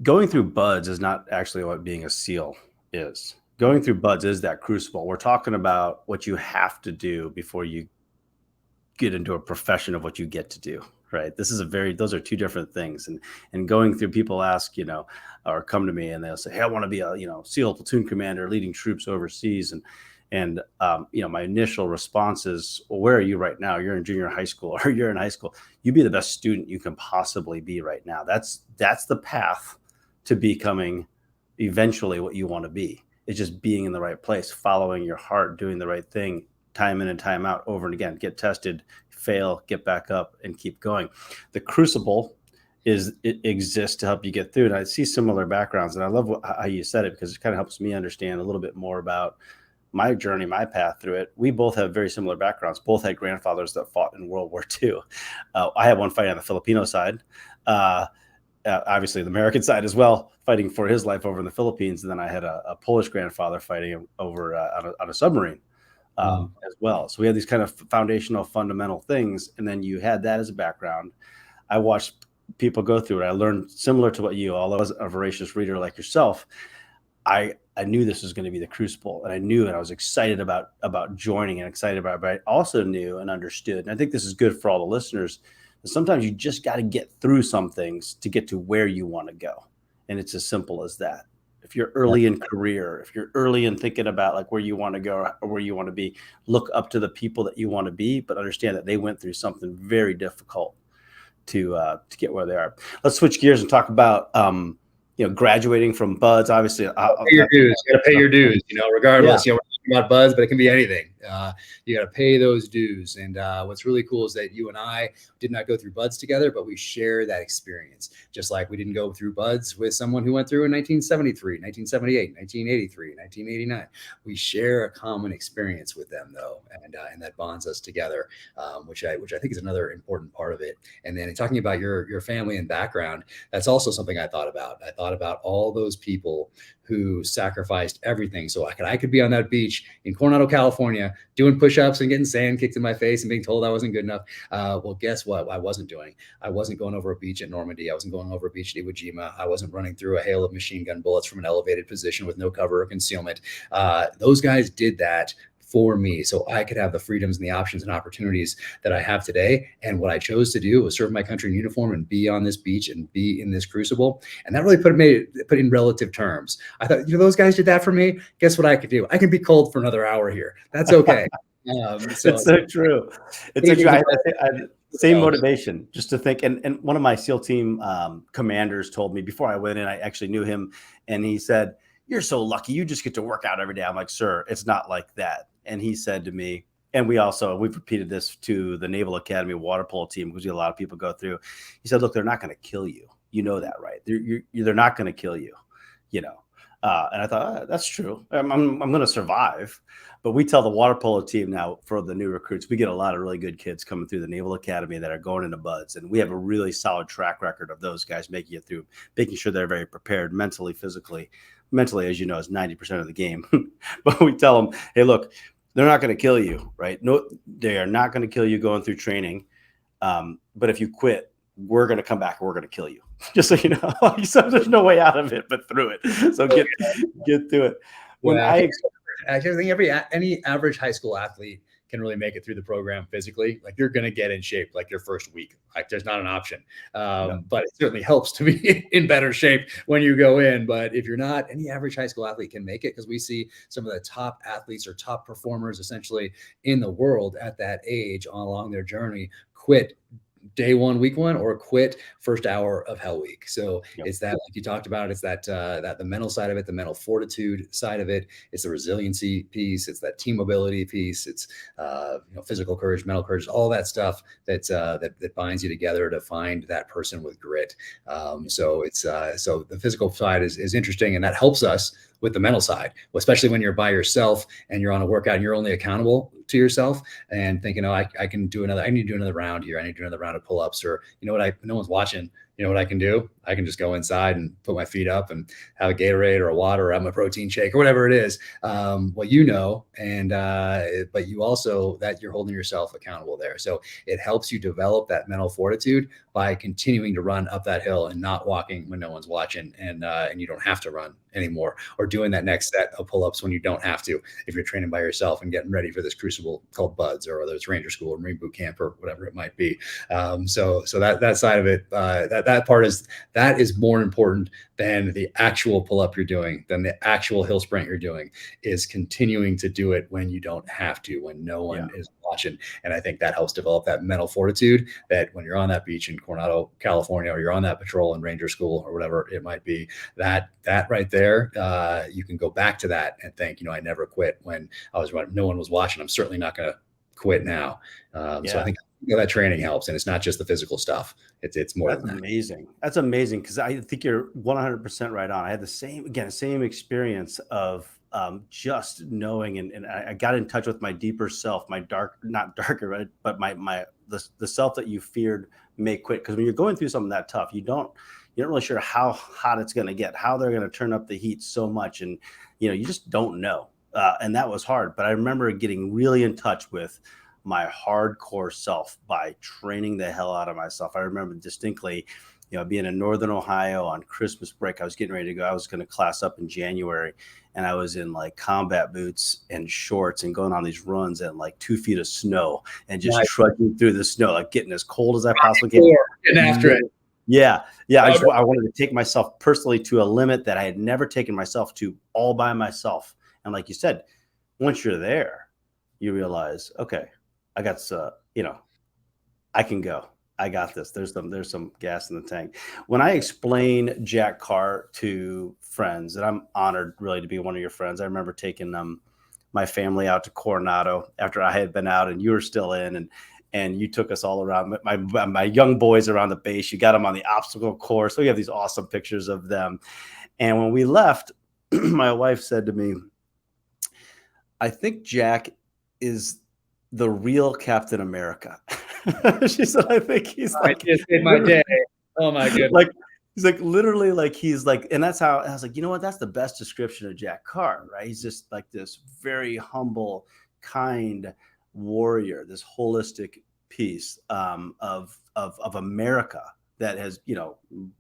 going through buds is not actually what being a SEAL is. Going through buds is that crucible. We're talking about what you have to do before you get into a profession of what you get to do, right? Those are two different things. And going through, people ask, or come to me and they'll say, hey, I want to be a, SEAL platoon commander leading troops overseas. And my initial response is, well, where are you right now? You're in junior high school or you're in high school. You be the best student you can possibly be right now. That's the path to becoming eventually what you want to be. It's just being in the right place, following your heart, doing the right thing, time in and time out, over and again, get tested, fail, get back up and keep going. The crucible it exists to help you get through. And I see similar backgrounds, and I love how you said it, because it kind of helps me understand a little bit more about my journey, my path through it. We both have very similar backgrounds. Both had grandfathers that fought in World War II. I had one fighting on the Filipino side, obviously the American side as well, fighting for his life over in the Philippines. And then I had a Polish grandfather fighting over on a submarine as well. So we had these kind of foundational, fundamental things. And then you had that as a background. I watched people go through it. I learned similar to what you, although I was a voracious reader like yourself, I knew this was going to be the crucible, and I knew, and I was excited about joining and excited about it, but I also knew and understood, and I think this is good for all the listeners, that sometimes you just got to get through some things to get to where you want to go. And it's as simple as that. If you're early in career, if you're early in thinking about like where you want to go or where you want to be, look up to the people that you want to be, but understand that they went through something very difficult to get where they are. Let's switch gears and talk about graduating from buds. Obviously, pay your dues. You got to pay your dues, regardless. Yeah. We're talking about buds, but it can be anything. You got to pay those dues. And what's really cool is that you and I did not go through buds together, but we share that experience. Just like we didn't go through buds with someone who went through in 1973, 1978, 1983, 1989. We share a common experience with them, though, and that bonds us together, which I think is another important part of it. And then talking about your family and background, that's also something I thought about. I thought about all those people who sacrificed everything so I could be on that beach in Coronado, California, doing push-ups and getting sand kicked in my face and being told I wasn't good enough. Well, guess what? I wasn't doing. I wasn't going over a beach at Normandy. I wasn't going over a beach at Iwo Jima. I wasn't running through a hail of machine gun bullets from an elevated position with no cover or concealment. Those guys did that for me, so I could have the freedoms and the options and opportunities that I have today. And what I chose to do was serve my country in uniform and be on this beach and be in this crucible. And that really put in relative terms. I thought, those guys did that for me. Guess what I could do? I can be cold for another hour here. That's okay. It's so true. It's like I same motivation, just to think. And one of my SEAL team commanders told me before I went in, I actually knew him, and he said, "You're so lucky. You just get to work out every day." I'm like, "Sir, it's not like that." And he said to me, and we've repeated this to the Naval Academy water polo team, because a lot of people go through. He said, "Look, they're not going to kill you. You know that, right? They're not going to kill you, And I thought, that's true. I'm going to survive. But we tell the water polo team now, for the new recruits, we get a lot of really good kids coming through the Naval Academy that are going into buds. And we have a really solid track record of those guys making it through, making sure they're very prepared mentally, physically. Mentally, as you know, is 90% of the game. But we tell them, hey, look, they're not going to kill you, right? No, they are not going to kill you going through training. But if you quit, we're going to come back and we're going to kill you. Just so you know, so there's no way out of it but through it. So get through it. When I think any average high school athlete can really make it through the program physically. Like, you're going to get in shape like your first week. Like, there's not an option. But it certainly helps to be in better shape when you go in. But if you're not, any average high school athlete can make it, because we see some of the top athletes or top performers essentially in the world at that age along their journey quit day one, week one, or quit first hour of Hell Week. So it's that, like you talked about, it's that the mental side of it, the mental fortitude side of it. It's the resiliency piece. It's that team mobility piece. It's physical courage, mental courage, all that stuff that binds you together to find that person with grit. So the physical side is interesting, and that helps us with the mental side, especially when you're by yourself and you're on a workout and you're only accountable to yourself and thinking, I need to do another round here. I need to do another round of pull-ups, or no one's watching. You know what I can do? I can just go inside and put my feet up and have a Gatorade or a water or have my protein shake or whatever it is. But you also, that you're holding yourself accountable there. So it helps you develop that mental fortitude by continuing to run up that hill and not walking when no one's watching, and you don't have to run anymore, or doing that next set of pull-ups when you don't have to, if you're training by yourself and getting ready for this crucible called BUDS, or whether it's Ranger School or Marine Boot Camp or whatever it might be. So that side of it, that part is more important than the actual pull-up you're doing, than the actual hill sprint you're doing, is continuing to do it when you don't have to, when no one is watching. And I think that helps develop that mental fortitude, that when you're on that beach in Coronado, California, or you're on that patrol in Ranger School or whatever it might be, that right there, you can go back to that and think, I never quit when no one was watching. I'm certainly not going to quit now. So I think that training helps, and it's not just the physical stuff. It's more than that. Amazing. That's amazing, because I think you're 100% right on. I had the same experience of just knowing, and I got in touch with my deeper self, my not darker, right, but the self that you feared may quit. Because when you're going through something that tough, you're not really sure how hot it's going to get, how they're going to turn up the heat so much, and you just don't know. And that was hard. But I remember getting really in touch with my hardcore self by training the hell out of myself. I remember distinctly, being in Northern Ohio on Christmas break. I was getting ready to go. I was going to class up in January, and I was in like combat boots and shorts and going on these runs in like 2 feet of snow and just trudging through the snow, like getting as cold as I possibly can. Getting after it. Yeah. I wanted to take myself personally to a limit that I had never taken myself to, all by myself. And like you said, once you're there, you realize, okay, I got, I can go. I got this. There's some gas in the tank. When I explain Jack Carr to friends, and I'm honored really to be one of your friends. I remember taking my family out to Coronado after I had been out and you were still in, and you took us all around, my young boys around the base. You got them on the obstacle course. So we have these awesome pictures of them. And when we left, my wife said to me, I think Jack is the real Captain America. She said, I think he's like, just in my day. Oh my goodness. Like, he's like, literally, like, he's like, and that's how I was like, you know what? That's the best description of Jack Carr, right? He's just like this very humble, kind warrior, this holistic piece of America that has,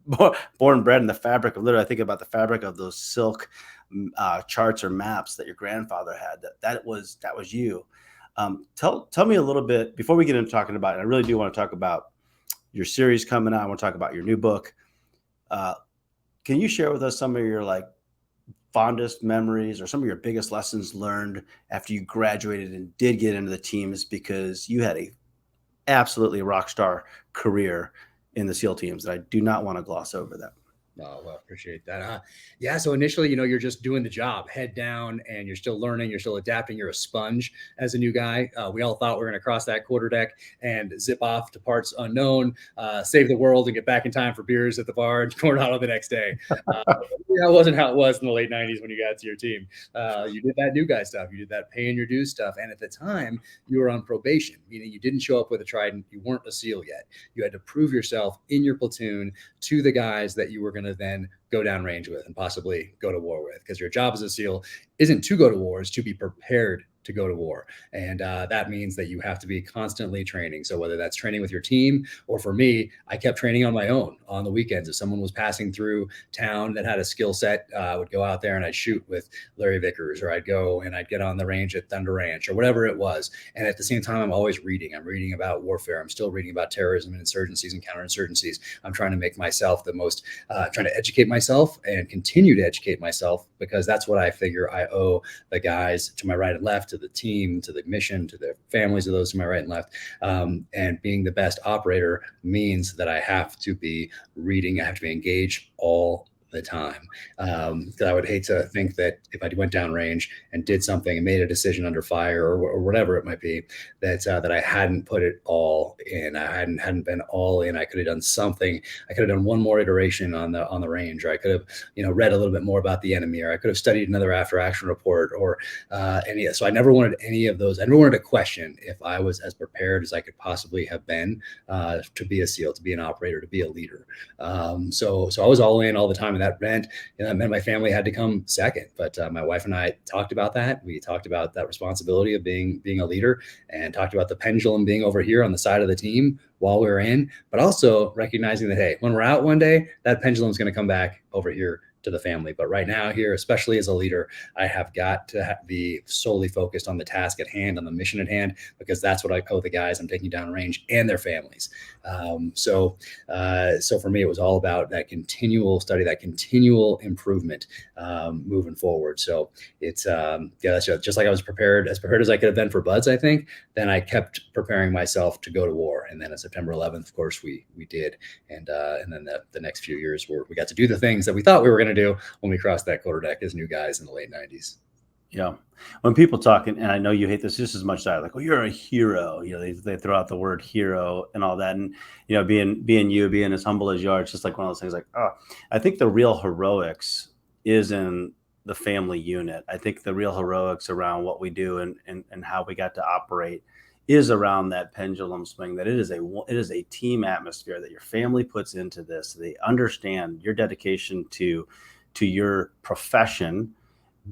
born and bred in the fabric of, literally, I think about the fabric of those silk charts or maps that your grandfather had. That was you. Tell me a little bit before we get into talking about it. I really do want to talk about your series coming out. I want to talk about your new book. Can you share with us some of your fondest memories or some of your biggest lessons learned after you graduated and did get into the teams, because you had a absolutely rock star career in the SEAL teams, and I do not want to gloss over that. Oh, well, appreciate that. So initially, you're just doing the job, head down, and you're still learning, you're still adapting. You're a sponge as a new guy. We all thought we were going to cross that quarterdeck and zip off to parts unknown, save the world, and get back in time for beers at the bar in Coronado the next day. That wasn't how it was in the late 90s when you got to your team. You did that new guy stuff. You did that paying your dues stuff. And at the time, you were on probation, meaning you didn't show up with a trident. You weren't a SEAL yet. You had to prove yourself in your platoon to the guys that you were going to then go down range with and possibly go to war with, because your job as a SEAL isn't to go to war, it's to be prepared to go to war. And that means that you have to be constantly training. So whether that's training with your team, or for me, I kept training on my own on the weekends. If someone was passing through town that had a skill set, I would go out there and I'd shoot with Larry Vickers, or I'd go and I'd get on the range at Thunder Ranch, or whatever it was. And at the same time, I'm always reading. I'm reading about warfare. I'm still reading about terrorism and insurgencies and counterinsurgencies. I'm trying to make myself the most, trying to educate myself and continue to educate myself, because that's what I figure I owe the guys to my right and left, to the team, to the mission, to the families of those to my right and left. And being the best operator means that I have to be reading. I have to be engaged all the time. Because I would hate to think that if I went downrange and did something and made a decision under fire, or whatever it might be, that that I hadn't put it all in. I hadn't been all in. I could have done something. I could have done one more iteration on the range, or I could have read a little bit more about the enemy, or I could have studied another after action report, or any. So I never wanted any of those. I never wanted to question if I was as prepared as I could possibly have been to be a SEAL, to be an operator, to be a leader. So I was all in all the time. And that meant my family had to come second. But my wife and I talked about that. We talked about that responsibility of being a leader, and talked about the pendulum being over here on the side of the team while we were in, but also recognizing that, hey, when we're out one day, that pendulum is going to come back over here to the family. But right now here, especially as a leader, I have got to be solely focused on the task at hand, on the mission at hand, because that's what I owe the guys I'm taking down range and their families. So for me, it was all about that continual study, that continual improvement moving forward. So it's that's just like I was prepared as I could have been for buds, I think. Then I kept preparing myself to go to war. And then on September 11th, of course, we did. And then the next few years we got to do the things that we thought we were going to do when we crossed that quarterdeck as new guys in the late 90s. Yeah. When people talk, and I know you hate this just as much as I, like, oh, you're a hero. They throw out the word hero and all that. And, being as humble as you are, it's just like one of those things like, oh, I think the real heroics is in the family unit. I think the real heroics around what we do and how we got to operate is around that pendulum swing, that it is a team atmosphere that your family puts into this. They understand your dedication to your profession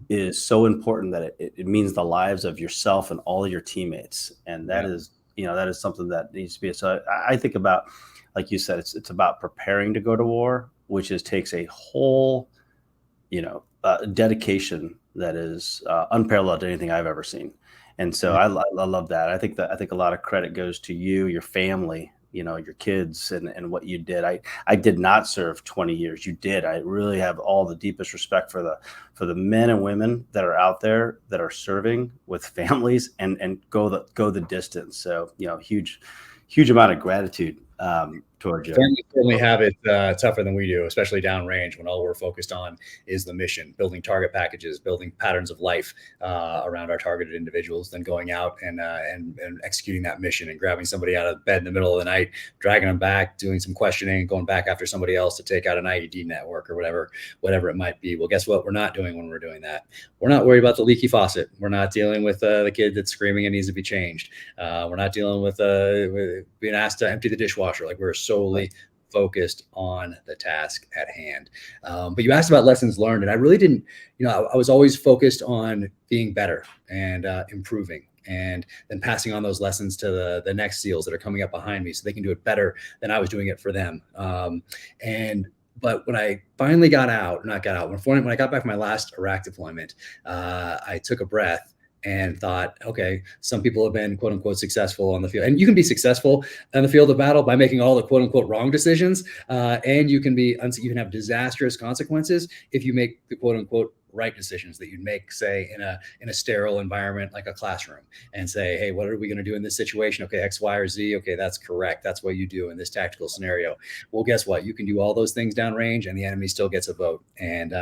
is so important that it means the lives of yourself and all of your teammates. And that is something that needs to be. So I think about, like you said, it's about preparing to go to war, which takes a whole, dedication that is unparalleled to anything I've ever seen. And so I love that. I think a lot of credit goes to you, your family, your kids, and what you did. I did not serve 20 years. You did. I really have all the deepest respect for the men and women that are out there that are serving with families and go the distance. So, huge amount of gratitude towards you. Families certainly have it tougher than we do, especially downrange, when all we're focused on is the mission, building target packages, building patterns of life around our targeted individuals, then going out and executing that mission and grabbing somebody out of bed in the middle of the night, dragging them back, doing some questioning, going back after somebody else to take out an IED network or whatever it might be. Well, guess what? We're not doing when we're doing that. We're not worried about the leaky faucet. We're not dealing with the kid that's screaming and needs to be changed. We're not dealing with being asked to empty the dishwasher. Like, we're solely focused on the task at hand. But you asked about lessons learned, and I really didn't, I was always focused on being better and improving, and then passing on those lessons to the next SEALs that are coming up behind me so they can do it better than I was doing it for them. But when I finally when I got back from my last Iraq deployment, I took a breath and thought, okay, some people have been quote unquote successful on the field, and you can be successful on the field of battle by making all the quote unquote wrong decisions. And you can have disastrous consequences if you make the quote unquote right decisions that you'd make, say, in a sterile environment like a classroom, and say, hey, what are we going to do in this situation? Okay, X, Y, or Z. Okay, that's correct. That's what you do in this tactical scenario. Well, guess what? You can do all those things downrange, and the enemy still gets a vote. And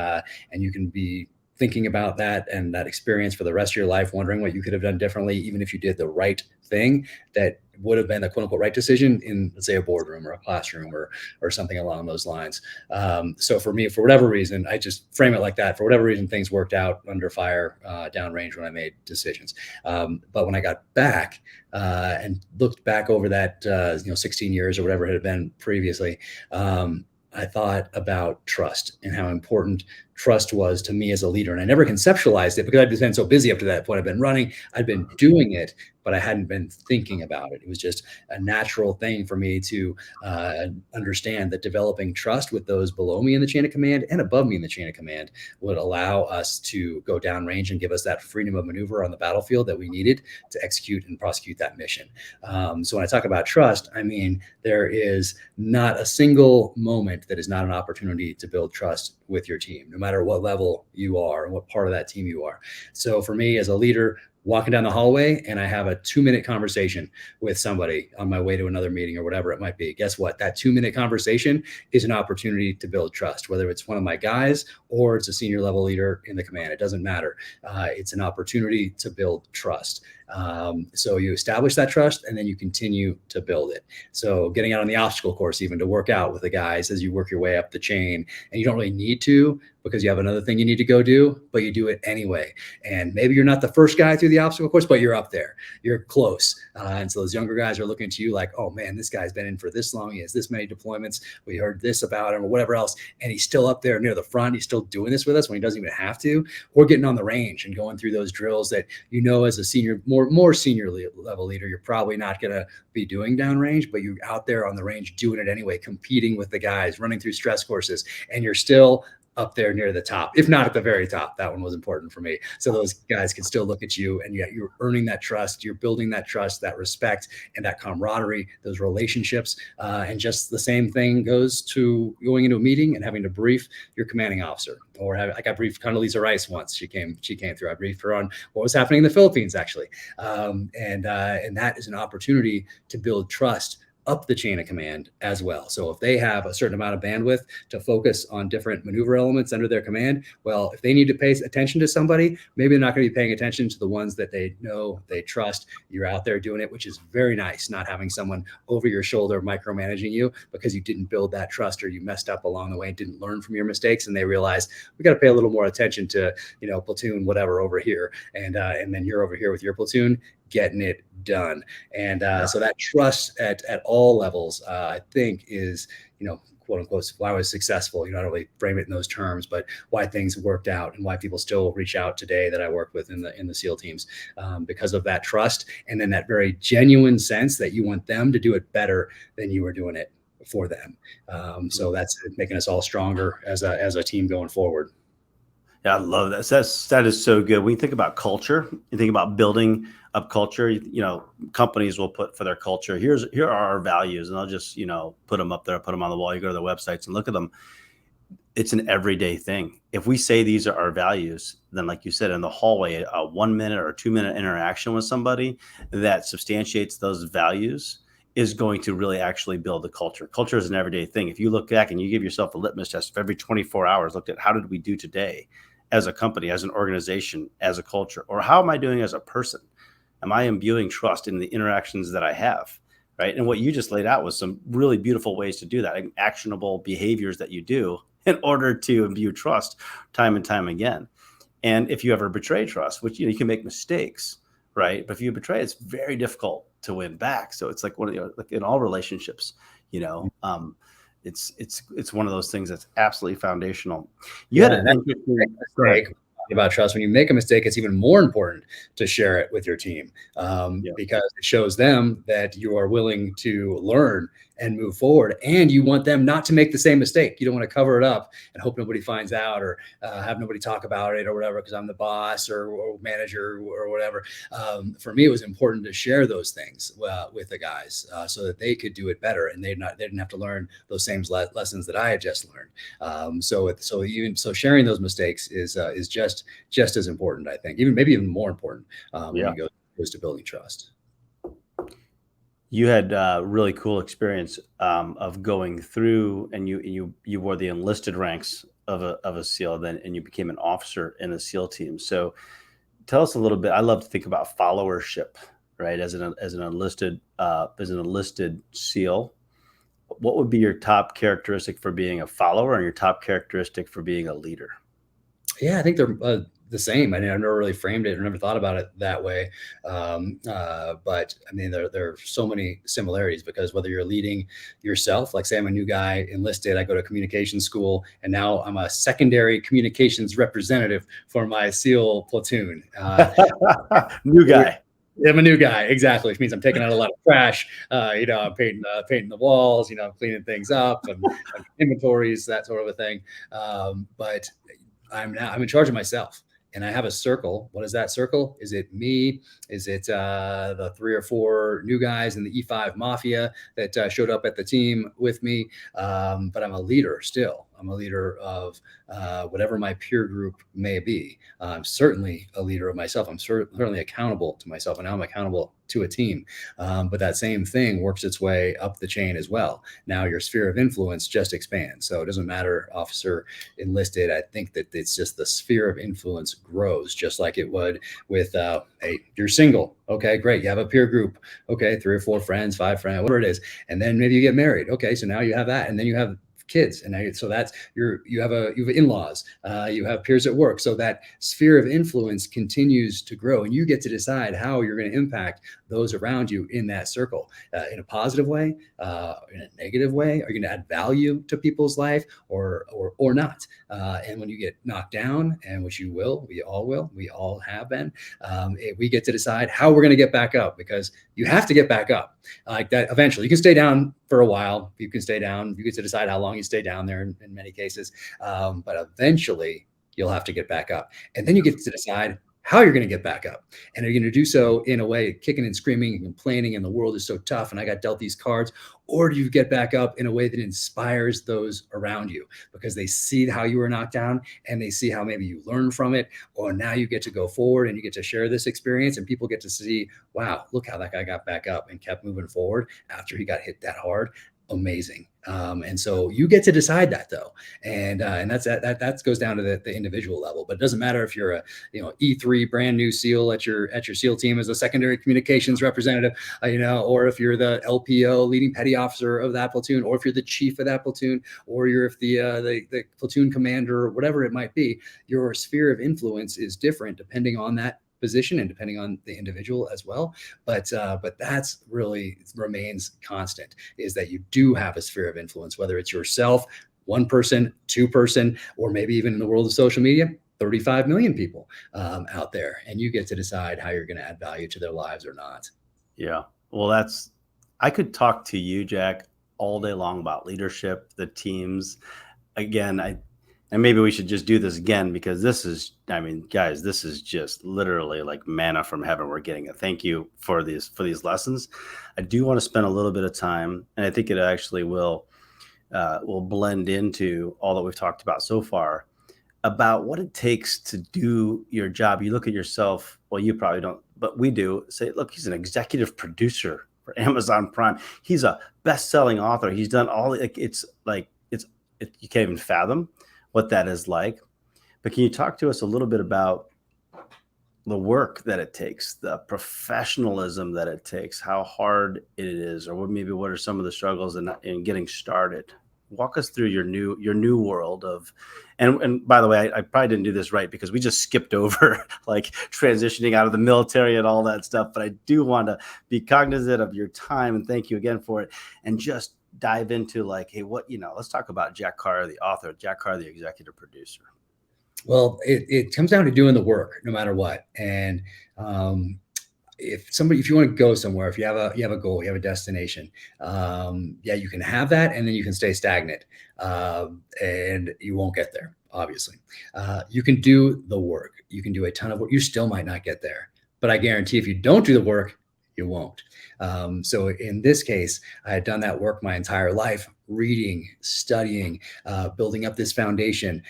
you can be thinking about that and that experience for the rest of your life, wondering what you could have done differently, even if you did the right thing that would have been the quote unquote right decision in, let's say, a boardroom or a classroom or something along those lines. So for me, for whatever reason, I just frame it like that. For whatever reason, things worked out under fire downrange when I made decisions. But when I got back and looked back over that 16 years or whatever it had been previously, I thought about trust and how important trust was to me as a leader. And I never conceptualized it because I'd been so busy up to that point. I've been running, I'd been doing it, but I hadn't been thinking about it. It was just a natural thing for me to understand that developing trust with those below me in the chain of command and above me in the chain of command would allow us to go downrange and give us that freedom of maneuver on the battlefield that we needed to execute and prosecute that mission. So when I talk about trust, I mean, there is not a single moment that is not an opportunity to build trust with your team, no matter what level you are and what part of that team you are. So for me as a leader, walking down the hallway and I have a 2-minute conversation with somebody on my way to another meeting or whatever it might be, guess what? That 2-minute conversation is an opportunity to build trust, whether it's one of my guys or it's a senior level leader in the command. It doesn't matter. It's an opportunity to build trust. So you establish that trust and then you continue to build it. So getting out on the obstacle course, even to work out with the guys as you work your way up the chain, and you don't really need to because you have another thing you need to go do, but you do it anyway. And maybe you're not the first guy through the obstacle course, but you're up there, you're close. And so those younger guys are looking to you like, oh man, this guy's been in for this long. He has this many deployments. We heard this about him or whatever else. And he's still up there near the front. He's still doing this with us when he doesn't even have to. We're getting on the range and going through those drills that, you know, as a senior, more senior level leader, you're probably not going to be doing downrange, but you're out there on the range doing it anyway, competing with the guys, running through stress courses, and you're still up there near the top, if not at the very top. That one was important for me. So those guys can still look at you and you're earning that trust, you're building that trust, that respect, and that camaraderie, those relationships. And just the same thing goes to going into a meeting and having to brief your commanding officer. Or I got briefed Condoleezza Rice once. She came through. I briefed her on what was happening in the Philippines, actually. And that is an opportunity to build trust up the chain of command as well. So if they have a certain amount of bandwidth to focus on different maneuver elements under their command, well, if they need to pay attention to somebody, maybe they're not going to be paying attention to the ones that they know, they trust. You're out there doing it, which is very nice, not having someone over your shoulder micromanaging you because you didn't build that trust or you messed up along the way and didn't learn from your mistakes. And they realize we got to pay a little more attention to, you know, platoon, whatever over here. And then you're over here with your platoon getting it done. And so that trust at all levels, I think is, you know, quote unquote, why I was successful. You know, I don't really frame it in those terms, but why things worked out and why people still reach out today that I work with in the SEAL teams, because of that trust. And then that very genuine sense that you want them to do it better than you were doing it for them. So that's making us all stronger as a team going forward. Yeah, I love that. That is so good. When you think about culture, you think about building up culture, you know, companies will put for their culture, here are our values, and I'll just, you know, put them up there, put them on the wall. You go to their websites and look at them. It's an everyday thing. If we say these are our values, then like you said, in the hallway, a 1 minute or 2 minute interaction with somebody that substantiates those values is going to really actually build the culture. Culture is an everyday thing. If you look back and you give yourself a litmus test of every 24 hours, looked at how did we do today as a company, as an organization, as a culture, or how am I doing as a person? Am I imbuing trust in the interactions that I have, right? And what you just laid out was some really beautiful ways to do that, actionable behaviors that you do in order to imbue trust time and time again. And if you ever betray trust, which, you know, you can make mistakes, right? But if you betray, it's very difficult to win back. So it's like like in all relationships, you know, it's one of those things that's absolutely foundational. You had an interesting mistake about trust. When you make a mistake, it's even more important to share it with your team, because it shows them that you are willing to learn and move forward, and you want them not to make the same mistake. You don't want to cover it up and hope nobody finds out, or have nobody talk about it or whatever, because I'm the boss or manager or whatever. For me, it was important to share those things with the guys, so that they cothey didn't have to learn those same lessons that I had just learned. So sharing those mistakes is just as important, I think, maybe even more important when it goes to building trust. You had a really cool experience of going through, and you wore the enlisted ranks of a SEAL, then, and you became an officer in a SEAL team. So tell us a little bit. I love to think about followership, right? As an enlisted SEAL, what would be your top characteristic for being a follower and your top characteristic for being a leader? Yeah, I think they're the same. I never really framed it or never thought about it that way. But I mean, there are so many similarities, because whether you're leading yourself, like say I'm a new guy enlisted, I go to communication school, and now I'm a secondary communications representative for my SEAL platoon. New guy. I'm a new guy, exactly, which means I'm taking out a lot of trash. I'm painting the walls, cleaning things up and inventories, that sort of a thing. But I'm in charge of myself, and I have a circle. What is that circle? Is it me? Is it the 3 or 4 new guys in the E5 Mafia that showed up at the team with me? But I'm a leader still. I'm a leader of whatever my peer group may be. I'm certainly a leader of myself. I'm certainly accountable to myself, and now I'm accountable to a team. But that same thing works its way up the chain as well. Now your sphere of influence just expands. So it doesn't matter, officer, enlisted. I think that it's just the sphere of influence grows, just like it would with, hey, you're single. Okay, great. You have a peer group. Okay, 3 or 4 friends, 5 friends, whatever it is. And then maybe you get married. Okay, so now you have that. And then you have kids, and so that's you have in-laws, you have peers at work, so that sphere of influence continues to grow, and you get to decide how you're going to impact those around you in that circle, in a positive way, in a negative way. Are you going to add value to people's life, or not? And when you get knocked down, and which you will, we all have been, we get to decide how we're going to get back up, because you have to get back up like that. Eventually, you can stay down for a while. You can stay down. You get to decide how long you stay down there in many cases. But eventually you'll have to get back up. And then you get to decide how you're going to get back up. And are you going to do so in a way kicking and screaming and complaining, and the world is so tough and I got dealt these cards? Or do you get back up in a way that inspires those around you, because they see how you were knocked down, and they see how maybe you learn from it, or now you get to go forward and you get to share this experience, and people get to see, wow, look how that guy got back up and kept moving forward after he got hit that hard. Amazing. And so you get to decide that, though. And that goes down to the individual level. But it doesn't matter if you're a E3 brand new SEAL at your SEAL team as a secondary communications representative, or if you're the LPO, leading petty officer of that platoon, or if you're the chief of that platoon, or you're the platoon commander, or whatever it might be. Your sphere of influence is different depending on that position and depending on the individual as well. But that's really remains constant, is that you do have a sphere of influence, whether it's yourself, 1 person, 2 person, or maybe even in the world of social media, 35 million people out there, and you get to decide how you're going to add value to their lives or not. Yeah. Well, I could talk to you, Jack, all day long about leadership, the teams. Again, and maybe we should just do this again, because this is just literally like manna from heaven we're getting. Thank you for these lessons. I do want to spend a little bit of time, and I think it actually will blend into all that we've talked about so far, about what it takes to do your job. You look at yourself, well, you probably don't, but we do, say, look, he's an executive producer for Amazon Prime. He's a best-selling author. He's done all, you can't even fathom what that is like. But can you talk to us a little bit about the work that it takes, the professionalism that it takes, how hard it is, or what are some of the struggles in getting started? Walk us through your new world of, and by the way, I probably didn't do this right, because we just skipped over like transitioning out of the military and all that stuff. But I do want to be cognizant of your time, and thank you again for it. And just dive into like, hey, let's talk about Jack Carr, the author, Jack Carr, the executive producer. Well, it comes down to doing the work no matter what. And if you want to go somewhere, if you have a goal, you have a destination, you can have that, and then you can stay stagnant, and you won't get there. Obviously, you can do the work. You can do a ton of work. You still might not get there, but I guarantee if you don't do the work, you won't. So in this case, I had done that work my entire life, reading, studying, building up this foundation,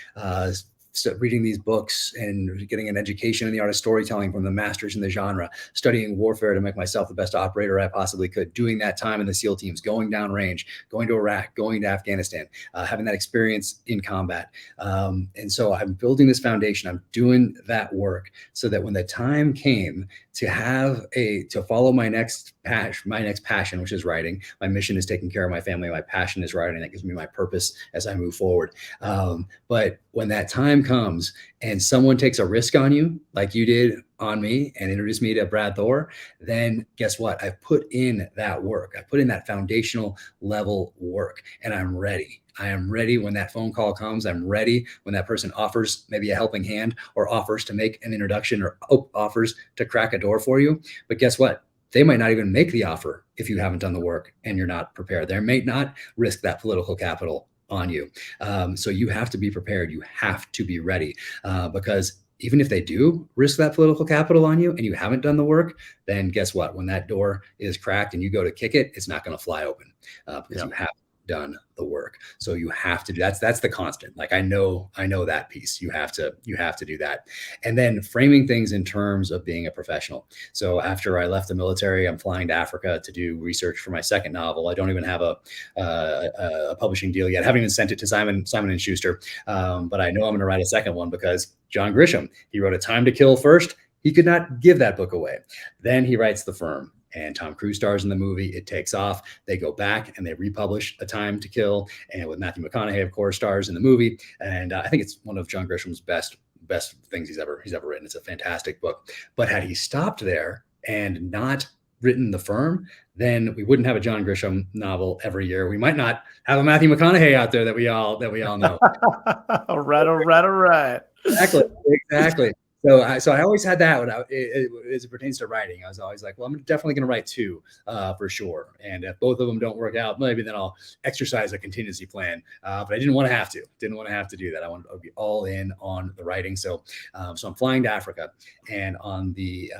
reading these books and getting an education in the art of storytelling from the masters in the genre, studying warfare to make myself the best operator I possibly could, doing that time in the SEAL teams, going down range, going to Iraq, going to Afghanistan, having that experience in combat. And so I'm building this foundation. I'm doing that work so that when the time came to follow my next passion, which is writing. My mission is taking care of my family. My passion is writing. That gives me my purpose as I move forward. But when that time comes and someone takes a risk on you, like you did on me and introduced me to Brad Thor, then guess what? I've put in that work. I put in that foundational level work, and I'm ready. I am ready when that phone call comes. I'm ready when that person offers maybe a helping hand, or offers to make an introduction, or offers to crack a door for you. But guess what? They might not even make the offer if you haven't done the work and you're not prepared. They may not risk that political capital on you. So you have to be prepared. You have to be ready, because even if they do risk that political capital on you and you haven't done the work, then guess what? When that door is cracked and you go to kick it, it's not going to fly open, because you have done the work. So you have to do that's the constant. Like I know that piece. You have to do that. And then framing things in terms of being a professional. So after I left the military, I'm flying to Africa to do research for my second novel. I don't even have a publishing deal yet. I haven't even sent it to Simon and Schuster. But I know I'm going to write a second one, because John Grisham, he wrote A Time to Kill first. He could not give that book away. Then he writes The Firm, and Tom Cruise stars in the movie. It takes off. They go back and they republish A Time to Kill, and with Matthew McConaughey, of course, stars in the movie. And I think it's one of John Grisham's best things he's ever written. It's a fantastic book. But had he stopped there and not written The Firm, then we wouldn't have a John Grisham novel every year. We might not have a Matthew McConaughey out there that we all know. All right. Exactly. So I always had that as it pertains to writing. I was always like, well, I'm definitely going to write two for sure. And if both of them don't work out, maybe then I'll exercise a contingency plan. But I didn't want to have to. Do that. I wanted to be all in on the writing. So I'm flying to Africa, and on the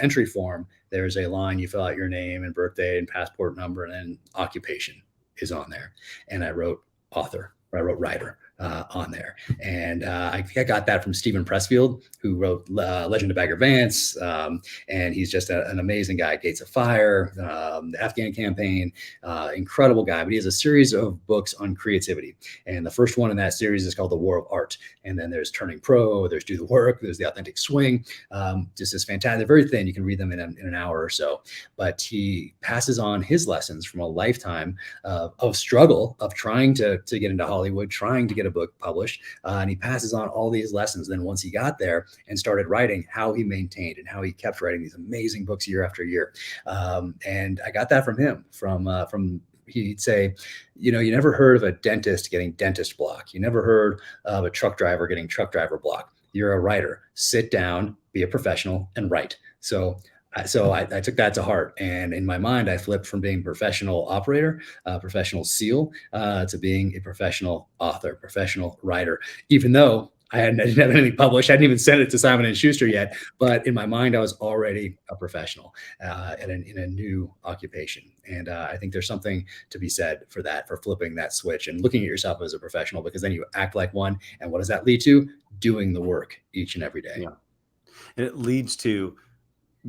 entry form, there's a line. You fill out your name and birthday and passport number, and then occupation is on there. And I wrote author, or I wrote writer on there. And I got that from Stephen Pressfield, who wrote Legend of Bagger Vance. And he's just an amazing guy. Gates of Fire, the Afghan campaign, incredible guy. But he has a series of books on creativity. And the first one in that series is called The War of Art. And then there's Turning Pro, there's Do the Work, there's The Authentic Swing. Just as fantastic. They're very thin. You can read them in an hour or so. But he passes on his lessons from a lifetime of struggle, of trying to get into Hollywood, trying to get a book published, and he passes on all these lessons. Then once he got there and started writing, how he maintained and how he kept writing these amazing books year after year. And I got that from him. From he'd say, you never heard of a dentist getting dentist block. You never heard of a truck driver getting truck driver block. You're a writer. Sit down, be a professional, and write. So I took that to heart. And in my mind, I flipped from being professional operator, professional SEAL, to being a professional author, professional writer, even though I didn't have anything published. I hadn't even sent it to Simon and Schuster yet. But in my mind, I was already a professional in a new occupation. And I think there's something to be said for that, for flipping that switch and looking at yourself as a professional, because then you act like one. And what does that lead to? Doing the work each and every day. Yeah. And it leads to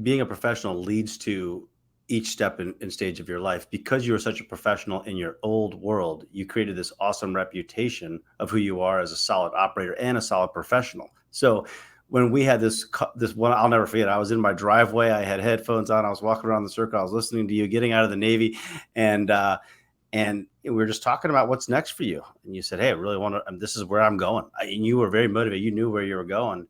being a professional, leads to each step and stage of your life. Because you were such a professional in your old world, you created this awesome reputation of who you are as a solid operator and a solid professional. So when we had this one, I'll never forget, I was in my driveway, I had headphones on, I was walking around the circle, I was listening to you getting out of the Navy, and we were just talking about what's next for you. And you said, hey, I really want to, this is where I'm going. And you were very motivated. You knew where you were going.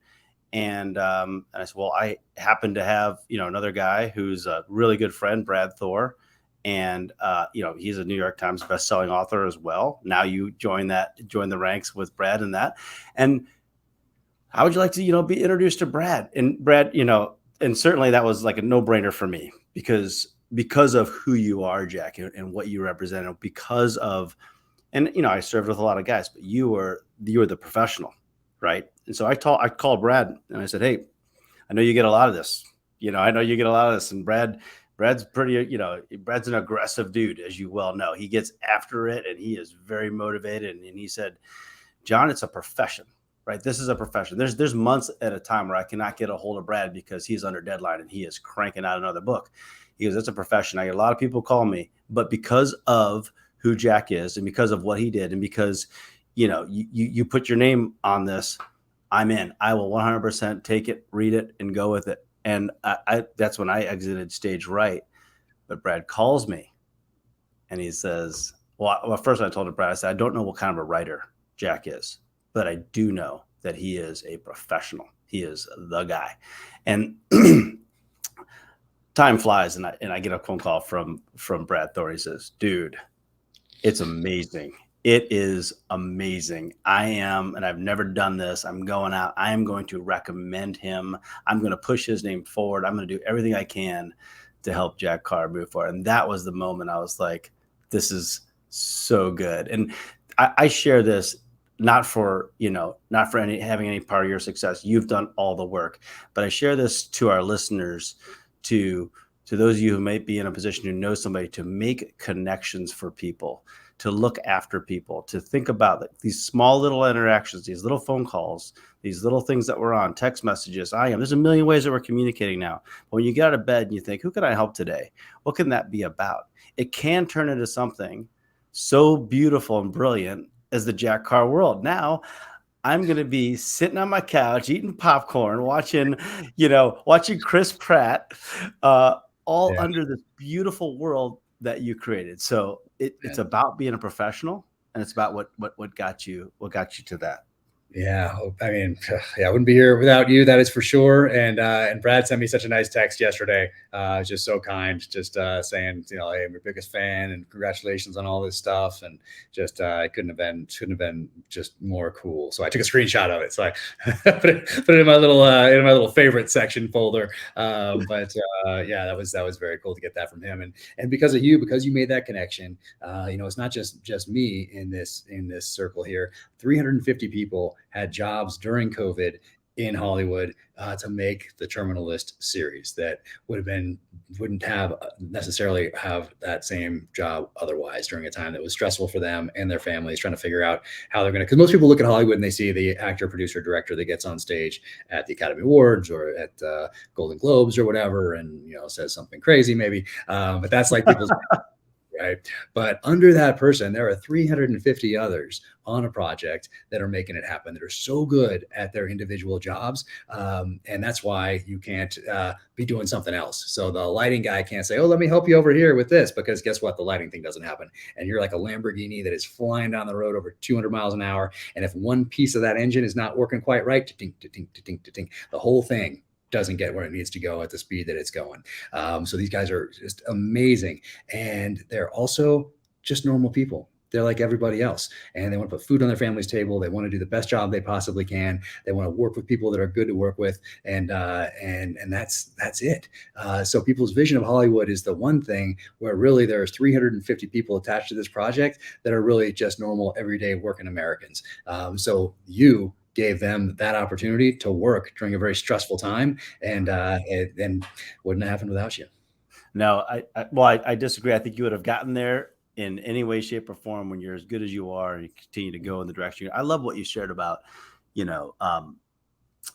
And I said, well, I happen to have, another guy who's a really good friend, Brad Thor. And, he's a New York Times bestselling author as well. Now you join the ranks with Brad in that. And how would you like to, be introduced to Brad? And Brad, and certainly that was like a no-brainer for me because of who you are, Jack, and what you represent, because of, and, I served with a lot of guys, but you were the professional, right? And so I called Brad and I said, hey, I know you get a lot of this, and Brad's pretty, Brad's an aggressive dude, as you well know. He gets after it and he is very motivated. And he said, John, it's a profession, right? This is a profession. There's months at a time where I cannot get a hold of Brad because he's under deadline and he is cranking out another book. He goes, it's a profession. I get a lot of people call me, but because of who Jack is and because of what he did and because, you put your name on this, I'm in. I will 100% take it, read it, and go with it. And that's when I exited stage right. But Brad calls me and he says, well, first I told him, Brad, I said, I don't know what kind of a writer Jack is, but I do know that he is a professional. He is the guy. And time flies, and I get a phone call from Brad Thor. He says, dude, it's amazing. It is amazing. And I've never done this. I'm going out. I am going to recommend him. I'm going to push his name forward. I'm going to do everything I can to help Jack Carr move forward. And that was the moment I was like, this is so good. And I share this not for having any part of your success. You've done all the work, but I share this to our listeners, to those of you who might be in a position to know somebody, to make connections for people, to look after people, to think about these small little interactions, these little phone calls, these little things that we're on, text messages. There's a million ways that we're communicating now. But when you get out of bed and you think, who can I help today? What can that be about? It can turn into something so beautiful and brilliant as the Jack Carr world. Now I'm going to be sitting on my couch, eating popcorn, watching Chris Pratt, under this beautiful world that you created. So it's about being a professional, and it's about what got you to that. Yeah, I mean, I wouldn't be here without you. That is for sure. And Brad sent me such a nice text yesterday. Just so kind, just saying, hey, I'm your biggest fan, and congratulations on all this stuff. And just it couldn't have been just more cool. So I took a screenshot of it. So I put it in my little favorite section folder. Yeah, that was very cool to get that from him. And because of you, because you made that connection, it's not just me in this circle here. 350 people had jobs during COVID in Hollywood to make the Terminal List series that wouldn't necessarily have that same job otherwise during a time that was stressful for them and their families, trying to figure out how they're going to, because most people look at Hollywood and they see the actor, producer, director that gets on stage at the Academy Awards or at Golden Globes or whatever, and says something crazy maybe, but that's like people's right? But under that person, there are 350 others on a project that are making it happen, that are so good at their individual jobs. And that's why you can't be doing something else. So the lighting guy can't say, oh, let me help you over here with this, because guess what? The lighting thing doesn't happen. And you're like a Lamborghini that is flying down the road over 200 miles an hour. And if one piece of that engine is not working quite right, the whole thing doesn't get where it needs to go at the speed that it's going. So these guys are just amazing. And they're also just normal people. They're like everybody else, and they want to put food on their family's table. They want to do the best job they possibly can. They want to work with people that are good to work with. And that's it. So people's vision of Hollywood is the one thing where really there's 350 people attached to this project that are really just normal, everyday working Americans. So you gave them that opportunity to work during a very stressful time, and it wouldn't have happened without you. No, I disagree. I think you would have gotten there in any way, shape, or form when you're as good as you are and you continue to go in the direction. I love what you shared about,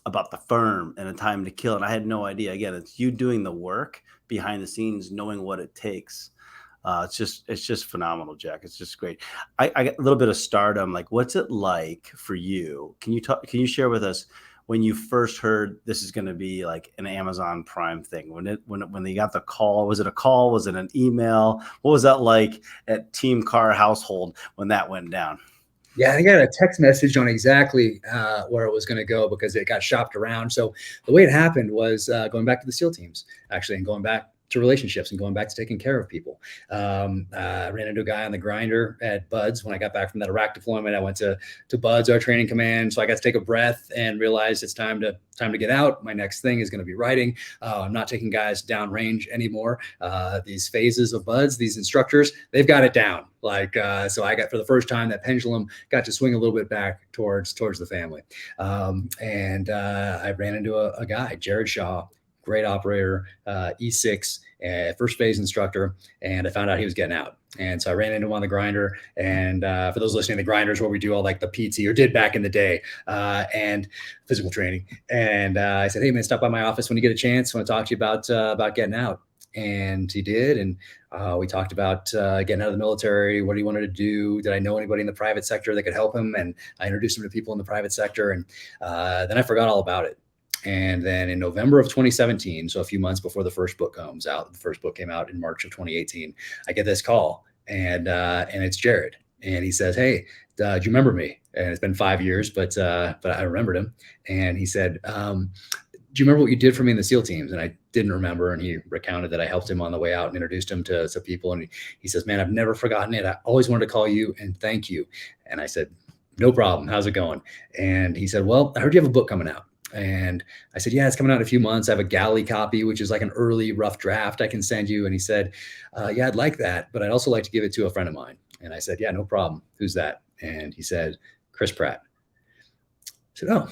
about the firm and a time to kill. And I had no idea. Again, it's you doing the work behind the scenes, knowing what it takes. It's just phenomenal, Jack. It's just great. I got a little bit of stardom. Like, what's it like for you? Can you share with us when you first heard this is going to be like an Amazon Prime thing? When they got the call, was it a call? Was it an email? What was that like at Team Carr household when that went down? Yeah, I got a text message on exactly where it was going to go, because it got shopped around. So the way it happened was going back to the SEAL teams, actually, and going back to relationships and going back to taking care of people. I ran into a guy on the grinder at Buds when I got back from that Iraq deployment. I went to Buds, our training command. So I got to take a breath and realize it's time to get out. My next thing is going to be writing. I'm not taking guys down range anymore. These phases of Buds, these instructors, they've got it down. So I got, for the first time, that pendulum got to swing a little bit back towards the family. I ran into a guy, Jared Shaw, great operator, E6, first phase instructor, and I found out he was getting out. And so I ran into him on the grinder. And for those listening, the grinder is where we do all like the PT, or did back in the day, and physical training. And I said, hey man, stop by my office when you get a chance. I want to talk to you about getting out. And he did. And we talked about getting out of the military, what he wanted to do. Did I know anybody in the private sector that could help him? And I introduced him to people in the private sector. And then I forgot all about it. And then in November of 2017, so a few months before the first book comes out, the first book came out in March of 2018, I get this call, and it's Jared. And he says, "Hey, do you remember me?" And it's been 5 years, but I remembered him. And he said, "Do you remember what you did for me in the SEAL teams?" And I didn't remember. And he recounted that I helped him on the way out and introduced him to people. And he says, "Man, I've never forgotten it. I always wanted to call you and thank you." And I said, "No problem. How's it going?" And he said, "Well, I heard you have a book coming out." And I said, "Yeah, it's coming out in a few months. I have a galley copy, which is like an early rough draft I can send you." And he said, "Yeah, I'd like that, but I'd also like to give it to a friend of mine." And I said, "Yeah, no problem. Who's that?" And he said, "Chris Pratt." I said, "Oh,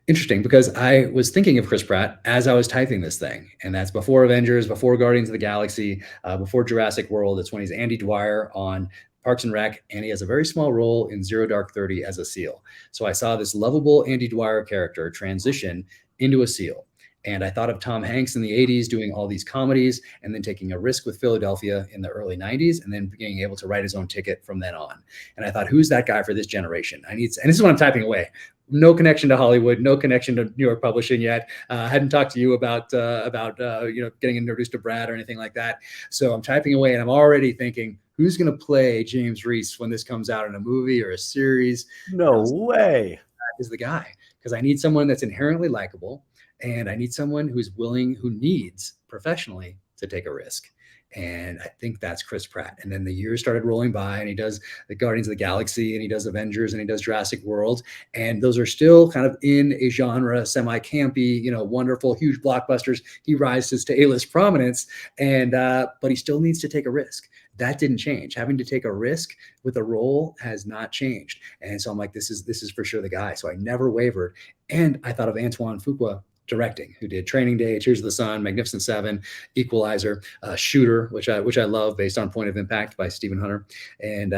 interesting," because I was thinking of Chris Pratt as I was typing this thing. And that's before Avengers, before Guardians of the Galaxy, before Jurassic World. It's when he's Andy Dwyer on Parks and Rec, and he has a very small role in Zero Dark 30 as a SEAL. So I saw this lovable Andy Dwyer character transition into a SEAL. And I thought of Tom Hanks in the 80s doing all these comedies and then taking a risk with Philadelphia in the early 90s and then being able to write his own ticket from then on. And I thought, who's that guy for this generation? And this is what I'm typing away. No connection to Hollywood, no connection to New York publishing yet. I hadn't talked to you about getting introduced to Brad or anything like that. So I'm typing away and I'm already thinking, who's going to play James Reese when this comes out in a movie or a series? No way. That is the guy, because I need someone that's inherently likable, and I need someone who's willing, who needs professionally to take a risk. And I think that's Chris Pratt. And then the years started rolling by, and he does the Guardians of the Galaxy, and he does Avengers, and he does Jurassic World. And those are still kind of in a genre, semi-campy, wonderful, huge blockbusters. He rises to A-list prominence, and but he still needs to take a risk. That didn't change. Having to take a risk with a role has not changed. And so I'm like, this is for sure the guy. So I never wavered. And I thought of Antoine Fuqua directing, who did Training Day, Tears of the Sun, Magnificent Seven, Equalizer, Shooter, which I love, based on Point of Impact by Stephen Hunter. And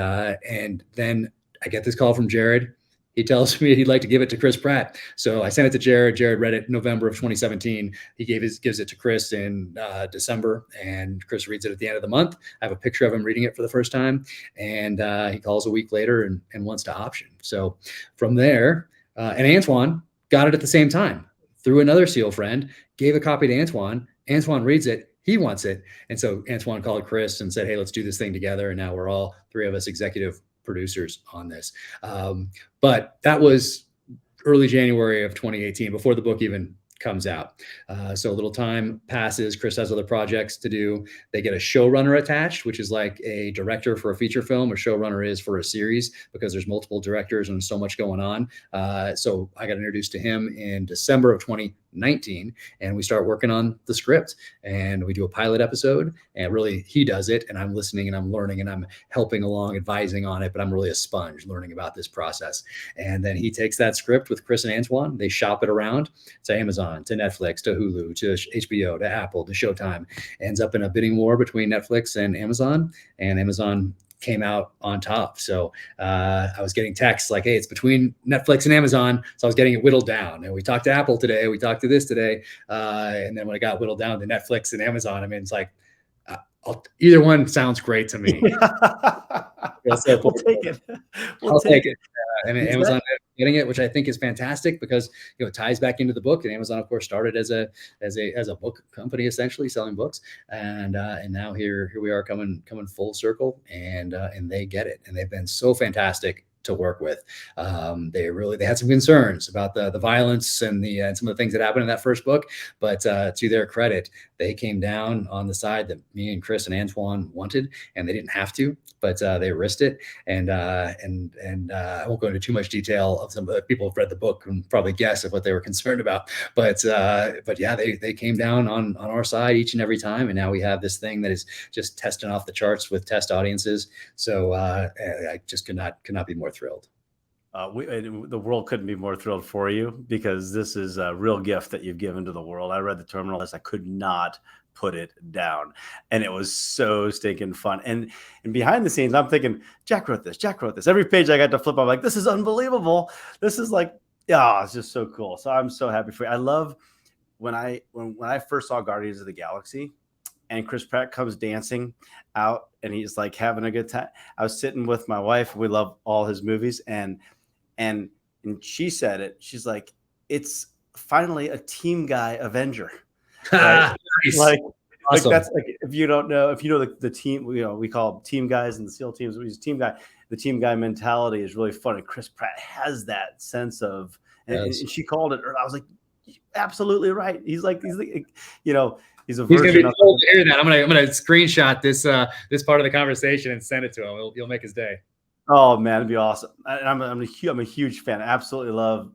then I get this call from Jared. He tells me he'd like to give it to Chris Pratt. So I sent it to Jared. Jared read it in November of 2017. He gives it to Chris in December, and Chris reads it at the end of the month. I have a picture of him reading it for the first time, and he calls a week later and wants to option. So from there, and Antoine got it at the same time through another SEAL friend, gave a copy to Antoine. Antoine reads it. He wants it. And so Antoine called Chris and said, "Hey, let's do this thing together." And now we're all three of us executive producers on this. But that was early January of 2018, before the book even comes out. So a little time passes. Chris has other projects to do. They get a showrunner attached, which is like a director for a feature film. A showrunner is for a series, because there's multiple directors and so much going on. So I got introduced to him in December of 2019, and we start working on the script, and we do a pilot episode, and really he does it, and I'm listening and I'm learning and I'm helping along, advising on it, but I'm really a sponge learning about this process. And then he takes that script with Chris and Antoine. They shop it around to Amazon, to Netflix, to Hulu, to HBO, to Apple, to Showtime. Ends up in a bidding war between Netflix and Amazon came out on top. So I was getting texts like, "Hey, it's between Netflix and Amazon." So I was getting it whittled down. And we talked to Apple today. We talked to this today. And then when it got whittled down to Netflix and Amazon, I mean, it's like, either one sounds great to me. We'll take it. I'll take it. And Amazon getting it, which I think is fantastic, because it ties back into the book. And Amazon, of course, started as a book company, essentially selling books, and now here we are coming full circle, and they get it, and they've been so fantastic to work with. They had some concerns about the violence and some of the things that happened in that first book, but to their credit, they came down on the side that me and Chris and Antoine wanted, and they didn't have to, but they risked it. And I won't go into too much detail of some of the people who've read the book and probably guess of what they were concerned about. But yeah, they came down on our side each and every time, and now we have this thing that is just testing off the charts with test audiences. So I just could not be more thrilled. The world couldn't be more thrilled for you, because this is a real gift that you've given to the world. I read the terminal list. I could not put it down, and it was so stinking fun. And behind the scenes, I'm thinking, Jack wrote this. Every page I got to flip, I'm like, this is unbelievable. This is like, yeah, it's just so cool. So I'm so happy for you. I love when I first saw Guardians of the Galaxy, and Chris Pratt comes dancing out, and he's like having a good time. I was sitting with my wife. We love all his movies, and she said it. She's like, it's finally a team guy Avenger, right? Nice. Like, Awesome. that's like, if you know the team, we call them team guys in the SEAL teams. We use team guy. The team guy mentality is really fun, and Chris Pratt has that sense of. And she called it. I was like, absolutely right. He's like, he's a version. He's gonna be told to hear that. I'm gonna screenshot this this part of the conversation and send it to him. You'll make his day. Oh man, it'd be awesome. I'm a huge fan. I absolutely love.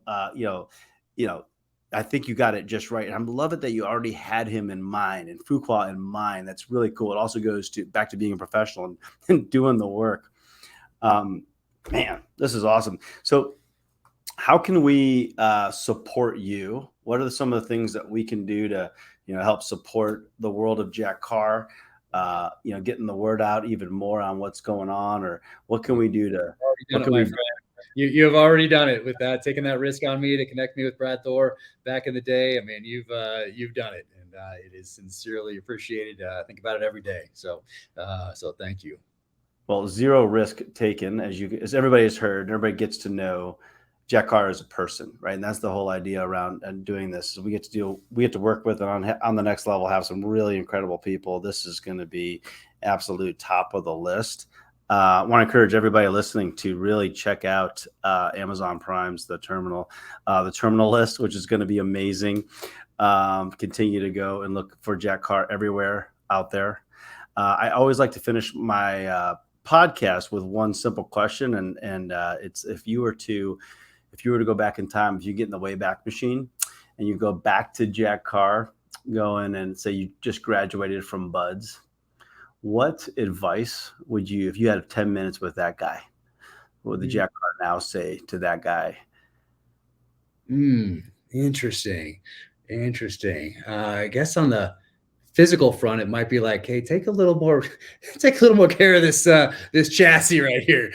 I think you got it just right. And I love it that you already had him in mind and Fuqua in mind. That's really cool. It also goes back to being a professional and doing the work. Man, this is awesome. So how can we support you? What are some of the things that we can do to, help support the world of Jack Carr? Getting the word out even more on what's going on, or what can we do to? You have already done it with that, taking that risk on me to connect me with Brad Thor back in the day. I mean, you've done it, and it is sincerely appreciated. I think about it every day. So thank you. Well, zero risk taken, as everybody has heard, and everybody gets to know Jack Carr as a person, right? And that's the whole idea around doing this. So we get to work with, and on the next level, have some really incredible people. This is going to be absolute top of the list. I want to encourage everybody listening to really check out Amazon Prime's The Terminal List, which is going to be amazing. Continue to go and look for Jack Carr everywhere out there. I always like to finish my podcast with one simple question, and it's if you were to go back in time, if you get in the Wayback Machine and you go back to Jack Carr, going and say you just graduated from Buds, what advice would you, if you had 10 minutes with that guy, what would the Jack Carr now say to that guy? Interesting. I guess on the physical front, it might be like, hey, take a little more care of this chassis right here.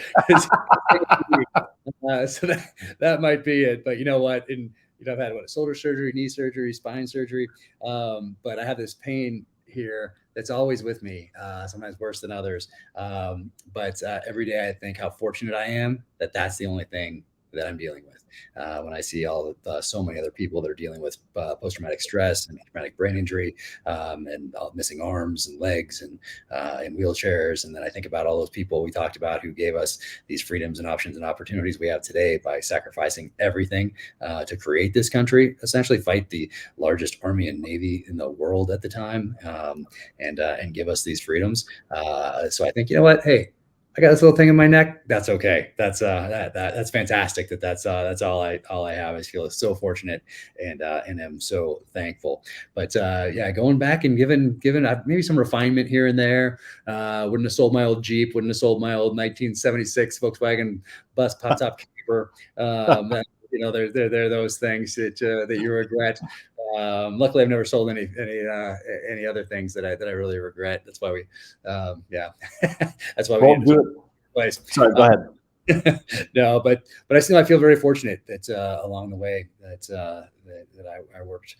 So that might be it. But you know what? I've had shoulder surgery, knee surgery, spine surgery. But I have this pain here that's always with me, sometimes worse than others. But every day I think how fortunate I am that that's the only thing that I'm dealing with. When I see so many other people that are dealing with post-traumatic stress and traumatic brain injury, and missing arms and legs and in wheelchairs. And then I think about all those people we talked about who gave us these freedoms and options and opportunities we have today by sacrificing everything to create this country, essentially fight the largest army and navy in the world at the time, and give us these freedoms. So I think, you know what, hey, I got this little thing in my neck. That's okay. That's fantastic. That's all I have. I feel so fortunate and am so thankful. But going back and given maybe some refinement here and there. Wouldn't have sold my old Jeep. Wouldn't have sold my old 1976 Volkswagen bus pop top camper. There are those things that you regret. Luckily, I've never sold any other things that I really regret. That's why that's why we do it. Place. Sorry, go ahead. No, but I feel very fortunate that along the way that I worked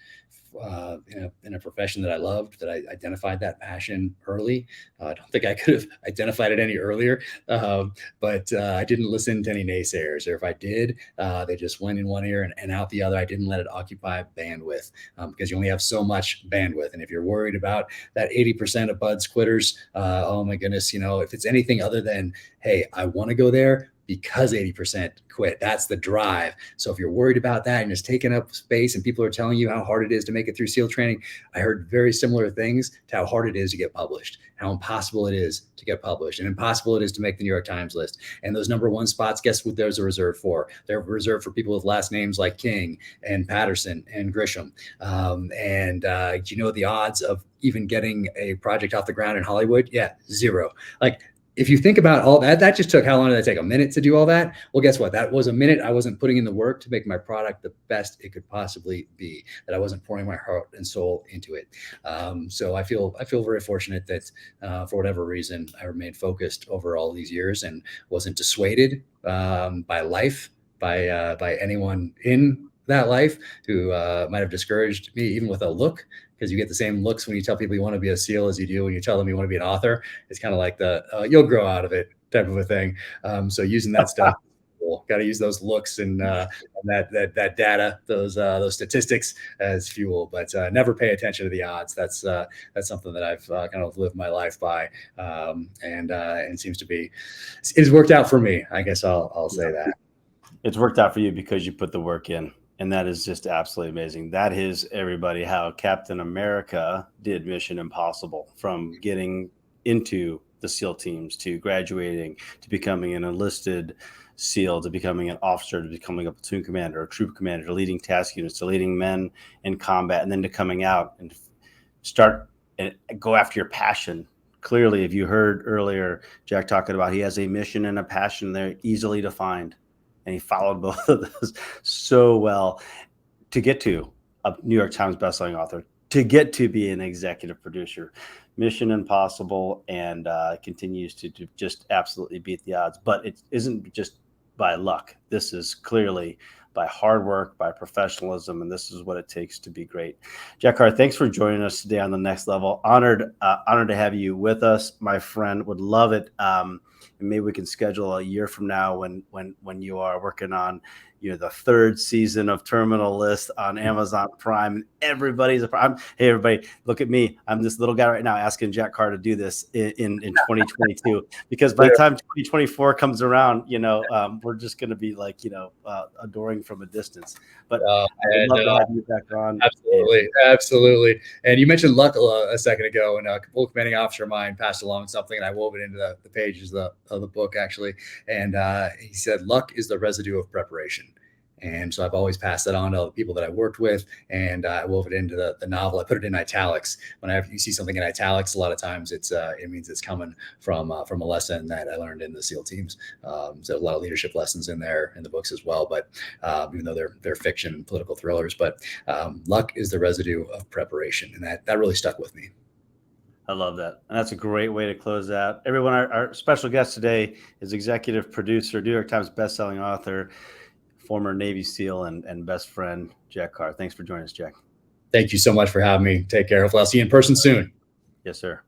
in a profession that I loved, that I identified that passion early. I don't think I could have identified it any earlier, but I didn't listen to any naysayers, or if I did, they just went in one ear and out the other. I didn't let it occupy bandwidth, because you only have so much bandwidth. And if you're worried about that 80% of Buds quitters, oh my goodness, if it's anything other than, hey, I want to go there because 80% quit. That's the drive. So if you're worried about that and it's taking up space and people are telling you how hard it is to make it through SEAL training, I heard very similar things to how hard it is to get published, how impossible it is to get published, and impossible it is to make the New York Times list. And those number one spots, guess what those are reserved for? They're reserved for people with last names like King and Patterson and Grisham. Do you know the odds of even getting a project off the ground in Hollywood? Yeah, zero. Like, if you think about all that just took, how long did that take? A minute to do all that? Well, guess what? That was a minute I wasn't putting in the work to make my product the best it could possibly be, that I wasn't pouring my heart and soul into it. So I feel very fortunate that for whatever reason, I remained focused over all these years and wasn't dissuaded by life, by anyone in that life who might have discouraged me, even with a look. Because you get the same looks when you tell people you want to be a SEAL as you do when you tell them you want to be an author. It's kind of like the you'll grow out of it type of a thing. So using that stuff fuel. Got to use those looks and that data, those statistics as fuel, but never pay attention to the odds. That's something that I've kind of lived my life by, and seems to be, it's worked out for me. I guess I'll say that. It's worked out for you because you put the work in. And that is just absolutely amazing. That is, everybody, how Captain America did Mission Impossible, from getting into the SEAL teams to graduating to becoming an enlisted SEAL to becoming an officer to becoming a platoon commander, a troop commander, to leading task units, to leading men in combat, and then to coming out and start and go after your passion. Clearly, if you heard earlier Jack talking about, he has a mission and a passion there easily defined. And he followed both of those so well to get to a New York Times bestselling author, to get to be an executive producer. Mission Impossible, and continues to just absolutely beat the odds. But it isn't just by luck. This is clearly by hard work, by professionalism, and this is what it takes to be great. Jack Carr, thanks for joining us today on The Next Level. Honored to have you with us, my friend. Would love it. And maybe we can schedule a year from now when you are working on, the third season of Terminal List on Amazon Prime, and everybody's hey, everybody, look at me. I'm this little guy right now asking Jack Carr to do this in 2022, because by the time 2024 comes around, we're just going to be like, adoring from a distance. But I would love to have you back on. Absolutely. And you mentioned luck a second ago, and a commanding officer of mine passed along something, and I wove it into the pages of the book, actually. And he said, luck is the residue of preparation. And so I've always passed that on to the people that I worked with, and I wove it into the novel. I put it in italics. Whenever you see something in italics, a lot of times it means it's coming from a lesson that I learned in the SEAL teams. So a lot of leadership lessons in there in the books as well. But even though they're fiction and political thrillers, but luck is the residue of preparation, and that really stuck with me. I love that. And that's a great way to close out. Everyone, our special guest today is executive producer, New York Times bestselling author, former Navy SEAL and best friend, Jack Carr. Thanks for joining us, Jack. Thank you so much for having me. Take care. Hopefully I'll see you in person soon. Yes, sir.